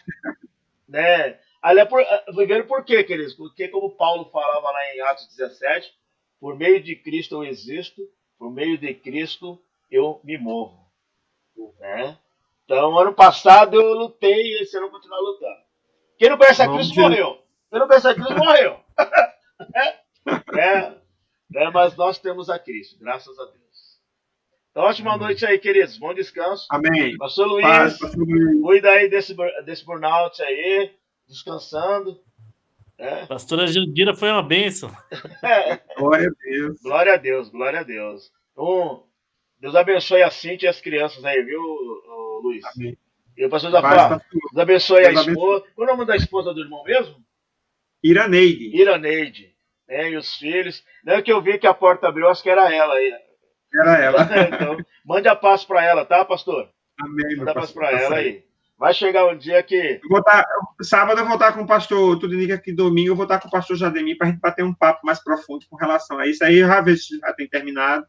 [SPEAKER 1] né? Ali vivendo por quê, queridos? Porque, como Paulo falava lá em Atos 17, por meio de Cristo eu existo, por meio de Cristo eu me movo. Né? Então, ano passado eu lutei e esse ano eu vou continuar lutando. Quem não conhece a Cristo morreu. Quem não conhece a Cristo morreu. É, mas nós temos a Cristo, graças a Deus. Então, ótima noite aí, queridos. Bom descanso.
[SPEAKER 2] Amém.
[SPEAKER 1] Pastor Luiz,
[SPEAKER 2] Pastor Luiz.
[SPEAKER 1] cuida aí desse burnout aí, descansando.
[SPEAKER 3] Pastora Jandira foi uma bênção.
[SPEAKER 2] Glória a Deus.
[SPEAKER 1] Glória a Deus, glória a Deus. Então, Deus abençoe a Cintia e as crianças aí, viu, Luiz?
[SPEAKER 2] Amém.
[SPEAKER 1] E o pastor Zafá, Deus abençoe a esposa. Qual é o nome da esposa do irmão mesmo?
[SPEAKER 2] Iraneide.
[SPEAKER 1] Iraneide. E os filhos. Não é que eu vi que a porta abriu, acho que era ela aí.
[SPEAKER 2] Era ela.
[SPEAKER 1] Então, mande a paz para ela, tá, pastor?
[SPEAKER 2] Amém.
[SPEAKER 1] Manda a paz para ela aí. Vai chegar um dia que...
[SPEAKER 2] Sábado eu vou estar com o pastor, tudo indica que domingo eu vou estar com o pastor Jademir para a gente bater um papo mais profundo com relação a isso. Aí eu já vejo se já tem terminado.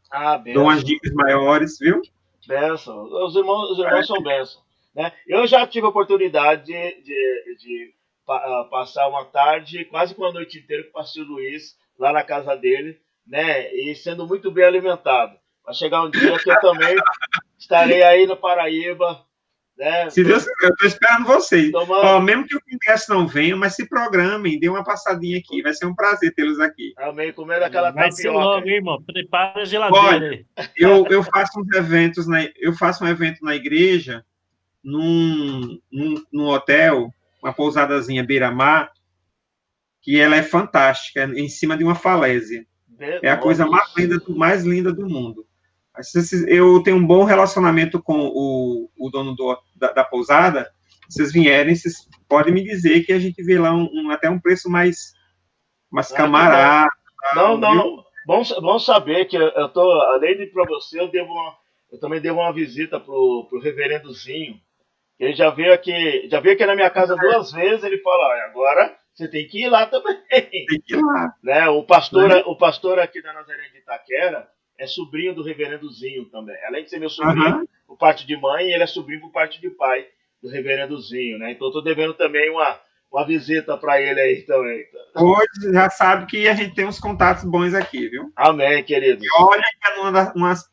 [SPEAKER 2] Dou umas dicas maiores, viu?
[SPEAKER 1] Bênção. Os irmãos são bênção. Né? Eu já tive a oportunidade de passar uma tarde, quase que uma noite inteira com o pastor Luiz, lá na casa dele, né? E sendo muito bem alimentado. Vai chegar um dia que eu também estarei aí no Paraíba. Né?
[SPEAKER 2] Se Deus quiser, eu estou esperando vocês. Mesmo que o congresso não venha, mas se programem, dê uma passadinha aqui. Vai ser um prazer tê-los aqui.
[SPEAKER 1] Amém. Comendo aquela tapioca.
[SPEAKER 3] Vai ser logo, hein, irmão. Prepara a geladeira aí.
[SPEAKER 2] Eu faço uns eventos, eu faço um evento na igreja, num hotel, uma pousadazinha beira-mar, que ela é fantástica, em cima de uma falésia. É a coisa mais linda do mundo. Eu tenho um bom relacionamento com o dono da pousada. Se vocês vierem, vocês podem me dizer que a gente vê lá até um preço mais camarada.
[SPEAKER 1] Não. Bom saber que eu tô, além de para você, eu também devo uma visita pro reverendozinho. Ele já veio aqui na minha casa 2 vezes. Ele fala: agora você tem que ir lá também.
[SPEAKER 2] Tem que ir lá.
[SPEAKER 1] Né? O pastor aqui da Nazaré de Itaquera é sobrinho do reverendozinho também. Além de ser meu sobrinho por parte de mãe, ele é sobrinho por parte de pai do reverendozinho, né? Então estou devendo também uma visita para ele aí também.
[SPEAKER 2] Hoje já sabe que a gente tem uns contatos bons aqui, viu?
[SPEAKER 1] Amém, querido.
[SPEAKER 2] E olha que é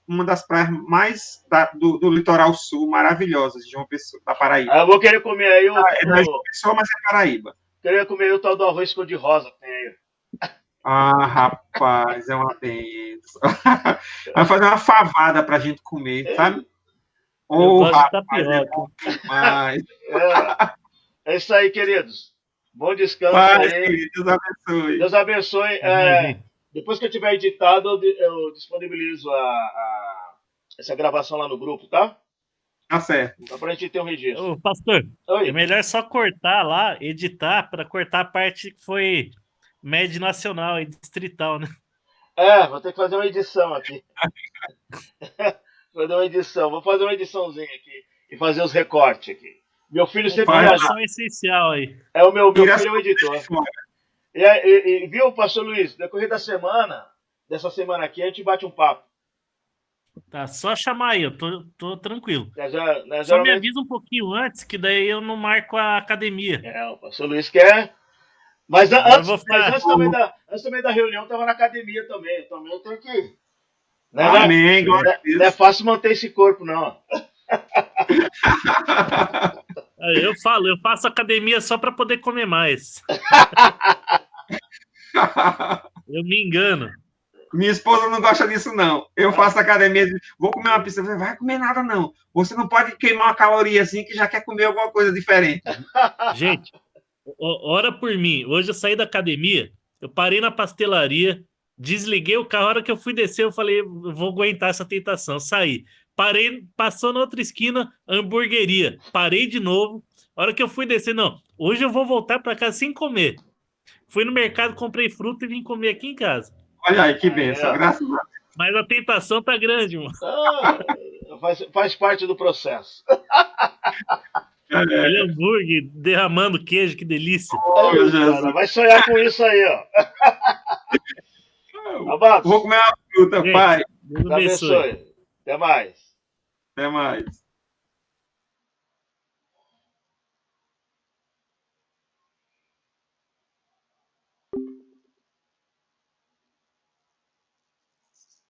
[SPEAKER 2] uma das praias mais do litoral sul, maravilhosas de João Pessoa, da Paraíba.
[SPEAKER 1] Eu vou querer comer aí
[SPEAKER 2] não é João Pessoa, mas é Paraíba.
[SPEAKER 1] Queria comer o tal do arroz cor-de-rosa que tem aí.
[SPEAKER 2] Rapaz, é uma benção. Vai fazer uma favada pra gente comer, sabe?
[SPEAKER 3] Rapaz,
[SPEAKER 1] é isso aí, queridos. Bom descanso
[SPEAKER 2] aí.
[SPEAKER 1] Querido,
[SPEAKER 2] Deus abençoe.
[SPEAKER 1] Deus abençoe. Depois que eu tiver editado, eu disponibilizo essa gravação lá no grupo, tá?
[SPEAKER 2] Tá certo.
[SPEAKER 1] Só pra gente ter um registro.
[SPEAKER 3] Ô, pastor, é melhor só cortar lá, editar, para cortar a parte que foi média nacional e distrital, né?
[SPEAKER 1] Vou ter que fazer uma edição aqui. Vou fazer uma ediçãozinha aqui e fazer os recortes aqui. Meu filho sempre
[SPEAKER 3] viaja. Essencial aí.
[SPEAKER 1] O meu filho é o editor. E viu, pastor Luiz, no decorrer dessa semana aqui, a gente bate um papo.
[SPEAKER 3] Tá, só chamar aí, eu tô tranquilo. Só me avisa um pouquinho antes, que daí eu não marco a academia.
[SPEAKER 1] O pastor Luiz quer. Mas antes também da reunião, eu tava na academia também. Eu também tenho que ir.
[SPEAKER 2] Amém,
[SPEAKER 1] não é fácil manter esse corpo, não.
[SPEAKER 3] Eu faço academia só para poder comer mais. Eu me engano.
[SPEAKER 2] Minha esposa não gosta disso, não. Eu faço academia, vou comer uma pizza. Não vai comer nada, não. Você não pode queimar uma caloria assim que já quer comer alguma coisa diferente.
[SPEAKER 3] Gente, ora por mim. Hoje eu saí da academia, eu parei na pastelaria, desliguei o carro. A hora que eu fui descer, eu falei, vou aguentar essa tentação. Saí. Parei, passou na outra esquina, hamburgueria. Parei de novo. A hora que eu fui descer, não. Hoje eu vou voltar para casa sem comer. Fui no mercado, comprei fruta e vim comer aqui em casa.
[SPEAKER 2] Olha aí, que bênção, graças a Deus.
[SPEAKER 3] Mas a tentação tá grande, mano.
[SPEAKER 1] Faz parte do processo.
[SPEAKER 3] Aquele hambúrguer derramando queijo, que delícia.
[SPEAKER 1] Cara, vai sonhar com isso aí, ó. Abraço.
[SPEAKER 2] Vou comer uma fruta, pai.
[SPEAKER 3] Deus abençoe.
[SPEAKER 1] Até mais.
[SPEAKER 2] Até mais.